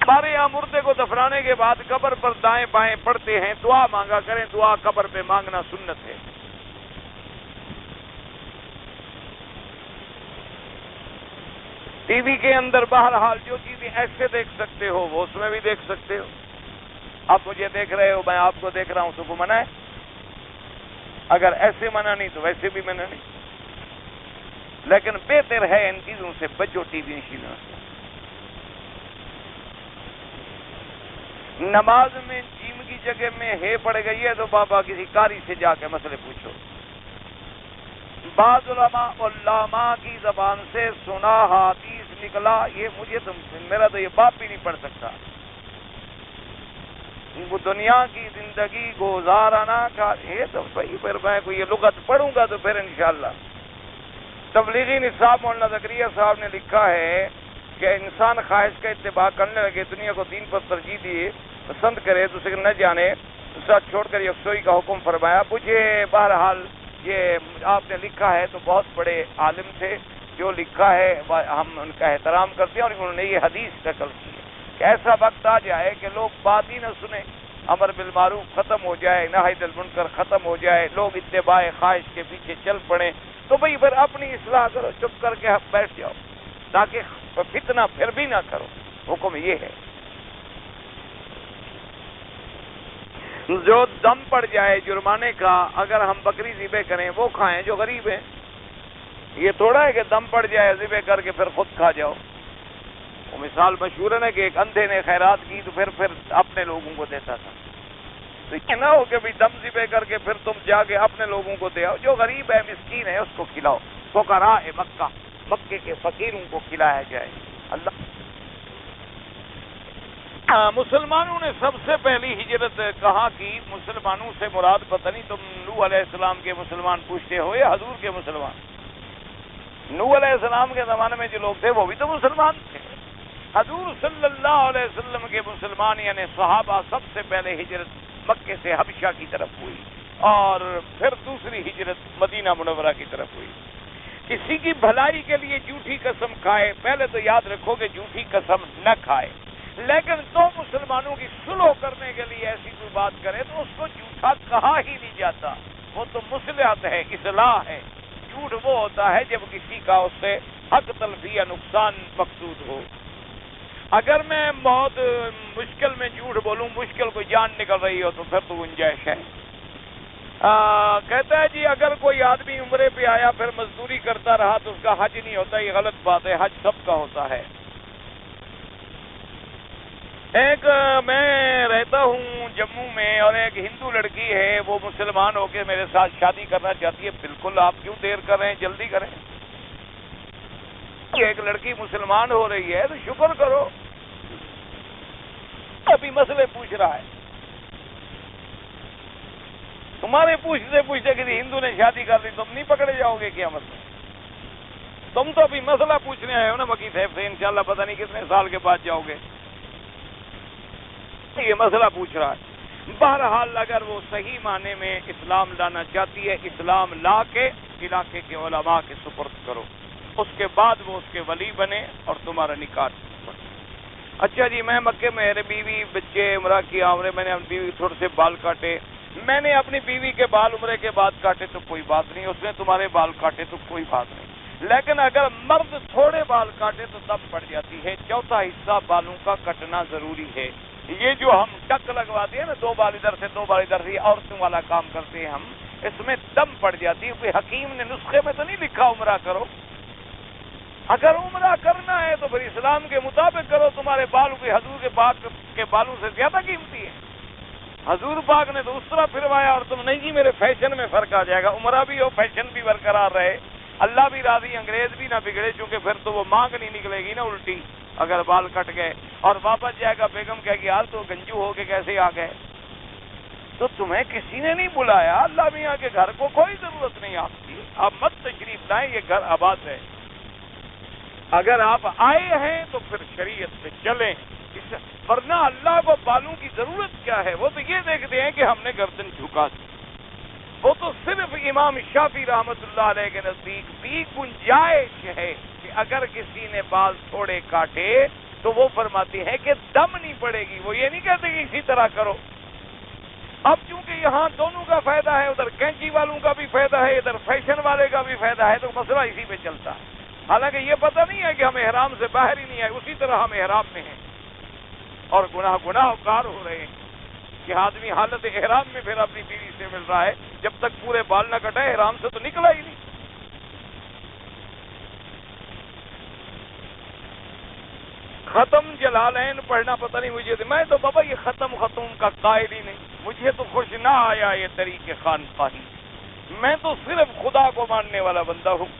ہمارے یہاں مردے کو دفنانے کے بعد قبر پر دائیں بائیں پڑھتے ہیں، دعا مانگا کریں، دعا قبر پہ مانگنا سنت ہے۔ ٹی وی کے اندر بہرحال جو چیزیں ایسے دیکھ سکتے ہو وہ اس میں بھی دیکھ سکتے ہو۔ آپ مجھے دیکھ رہے ہو، میں آپ کو دیکھ رہا ہوں، تو کو منع ہے؟ اگر ایسے منع نہیں تو ویسے بھی منع نہیں، لیکن بہتر ہے ان چیزوں سے بچو، ٹی وی شیلوں سے۔ نماز میں جیم کی جگہ میں ہے پڑ گئی ہے تو بابا کسی قاری سے جا کے مسئلے پوچھو۔ بعض علماء کی زبان سے سنا حدیث نکلا، یہ مجھے میرا تو یہ باپ بھی نہیں پڑھ سکتا۔ وہ دنیا کی زندگی گزارنا کا یہ تو بھائی، پھر میں کوئی یہ لغت پڑھوں گا تو پھر انشاءاللہ۔ تبلیغی نصاب مولانا زکریا صاحب نے لکھا ہے کہ انسان خواہش کا اتباع کرنے لگے، دنیا کو دین پر ترجیح دیے، پسند کرے تو اسے نہ جانے، ساتھ چھوڑ کر یکسوئی کا حکم فرمایا۔ مجھے بہرحال یہ آپ نے لکھا ہے تو بہت بڑے عالم تھے، جو لکھا ہے ہم ان کا احترام کرتے ہیں، اور انہوں نے یہ حدیث نقل کی ہے کہ ایسا وقت آ جائے کہ لوگ بات ہی نہ سنیں، امر بالمعروف ختم ہو جائے، نہی عن المنکر ختم ہو جائے، لوگ اتباع خواہش کے پیچھے چل پڑیں، تو بھئی پھر اپنی اصلاح کرو، چپ کر کے بیٹھ جاؤ تاکہ فتنہ پھر بھی نہ کرو۔ حکم یہ ہے۔ جو دم پڑ جائے جرمانے کا، اگر ہم بکری ذبح کریں وہ کھائیں جو غریب ہیں، یہ تھوڑا ہے کہ دم پڑ جائے ذبح کر کے پھر خود کھا جاؤ۔ وہ مثال مشہور ہے نا کہ ایک اندھے نے خیرات کی تو پھر اپنے لوگوں کو دیتا تھا، تو یہ نہ ہو کہ بھی دم ذبح کر کے پھر تم جا کے اپنے لوگوں کو دے آؤ، جو غریب ہے مسکین ہے اس کو کھلاؤ، فقراء مکہ، مکے کے فقیروں کو کھلایا جائے۔ اللہ مسلمانوں نے سب سے پہلی ہجرت کہاں کی؟ مسلمانوں سے مراد پتہ نہیں تم نوح علیہ السلام کے مسلمان پوچھتے ہو یا حضور کے مسلمان؟ نوح علیہ السلام کے زمانے میں جو لوگ تھے وہ بھی تو مسلمان تھے۔ حضور صلی اللہ علیہ وسلم کے مسلمان یعنی صحابہ سب سے پہلے ہجرت مکے سے حبشہ کی طرف ہوئی، اور پھر دوسری ہجرت مدینہ منورہ کی طرف ہوئی۔ کسی کی بھلائی کے لیے جھوٹی قسم کھائے، پہلے تو یاد رکھو کہ جھوٹی قسم نہ کھائے، لیکن دو مسلمانوں کی صلح کرنے کے لیے ایسی کوئی بات کرے تو اس کو جھوٹا کہا ہی نہیں جاتا، وہ تو مصلحت ہے، اصلاح ہے۔ جھوٹ وہ ہوتا ہے جب کسی کا اس سے حق تلفی یا نقصان مقصود ہو۔ اگر میں بہت مشکل میں جھوٹ بولوں، مشکل کو جان نکل رہی ہو تو پھر تو گنجائش ہے۔ کہتا ہے جی اگر کوئی آدمی عمرے پہ آیا پھر مزدوری کرتا رہا تو اس کا حج نہیں ہوتا، یہ غلط بات ہے، حج سب کا ہوتا ہے۔ میں رہتا ہوں جموں میں اور ایک ہندو لڑکی ہے، وہ مسلمان ہو کے میرے ساتھ شادی کرنا چاہتی ہے۔ بالکل، آپ کیوں دیر کر رہے ہیں، جلدی کریں۔ ایک لڑکی مسلمان ہو رہی ہے تو شکر کرو۔ ابھی مسئلے پوچھ رہا ہے، تمہارے پوچھتے پوچھتے کسی ہندو نے شادی کر دی، تم نہیں پکڑے جاؤ گے کیا مسئلہ؟ تم تو ابھی مسئلہ پوچھنے آئے ہو نا مکی صاحب سے، انشاءاللہ پتہ نہیں کتنے سال کے بعد جاؤ گے۔ یہ مسئلہ پوچھ رہا ہے۔ بہرحال اگر وہ صحیح معنی میں اسلام لانا چاہتی ہے، اسلام لا کے علاقے کے علماء کے سپرد کرو، اس کے بعد وہ اس کے ولی بنے اور تمہارا نکاح پڑے۔ اچھا جی، میں مکے میں میرے بیوی بچے عمرہ کیا، عمرے میں نے اپنی بیوی تھوڑے سے بال کاٹے، میں نے اپنی بیوی کے بال عمرے کے بعد کاٹے تو کوئی بات نہیں، اس نے تمہارے بال کاٹے تو کوئی بات نہیں، لیکن اگر مرد تھوڑے بال کاٹے تو دم پڑ جاتی ہے۔ چوتھا حصہ بالوں کا کٹنا ضروری ہے۔ یہ جو ہم ٹک لگواتے ہیں نا، 2 بال ادھر سے 2 بال ادھر سے، عورتوں والا کام کرتے ہیں ہم، اس میں دم پڑ جاتی ہے۔ کوئی حکیم نے نسخے میں تو نہیں لکھا عمرہ کرو۔ اگر عمرہ کرنا ہے تو پھر اسلام کے مطابق کرو، تمہارے بال کوئی حضور کے پاک کے بالوں سے زیادہ قیمتی ہے؟ حضور پاک نے تو اس طرح پھروایا اور تم نہیں جی میرے فیشن میں فرق آ جائے گا۔ عمرہ بھی ہو، فیشن بھی برقرار رہے، اللہ بھی راضی، انگریز بھی نہ بگڑے، چونکہ پھر تو وہ مانگ نہیں نکلے گی نا الٹی اگر بال کٹ گئے، اور واپس جائے گا بیگم کہے گی یار تو گنجو ہو کے کیسے آ گئے؟ تو تمہیں کسی نے نہیں بلایا، اللہ میاں کے گھر کو کوئی ضرورت نہیں آپ کی، آپ مت تشریف لائیں، یہ گھر آباد ہے۔ اگر آپ آئے ہیں تو پھر شریعت سے چلیں، ورنہ اللہ کو بالوں کی ضرورت کیا ہے؟ وہ تو یہ دیکھتے ہیں کہ ہم نے گردن جھکا دی۔ وہ تو صرف امام شافعی رحمت اللہ علیہ کے نزدیک بھی گنجائش ہے کہ اگر کسی نے بال تھوڑے کاٹے تو وہ فرماتے ہیں کہ دم نہیں پڑے گی، وہ یہ نہیں کہتے کہ اسی طرح کرو۔ اب چونکہ یہاں دونوں کا فائدہ ہے، ادھر کینچی والوں کا بھی فائدہ ہے، ادھر فیشن والے کا بھی فائدہ ہے، تو مسئلہ اسی پہ چلتا ہے۔ حالانکہ یہ پتہ نہیں ہے کہ ہم احرام سے باہر ہی نہیں آئے، اسی طرح ہم احرام میں ہیں اور گناہ کار ہو رہے ہیں کہ آدمی حالت احرام میں پھر اپنی بیوی سے مل رہا ہے، جب تک پورے بال نہ کٹائے احرام سے تو نکلا ہی نہیں۔ ختم جلالین پڑھنا پتہ نہیں مجھے، میں تو بابا یہ ختم کا قائل ہی نہیں، مجھے تو خوش نہ آیا یہ طریقے خانقاہی، میں تو صرف خدا کو ماننے والا بندہ ہوں۔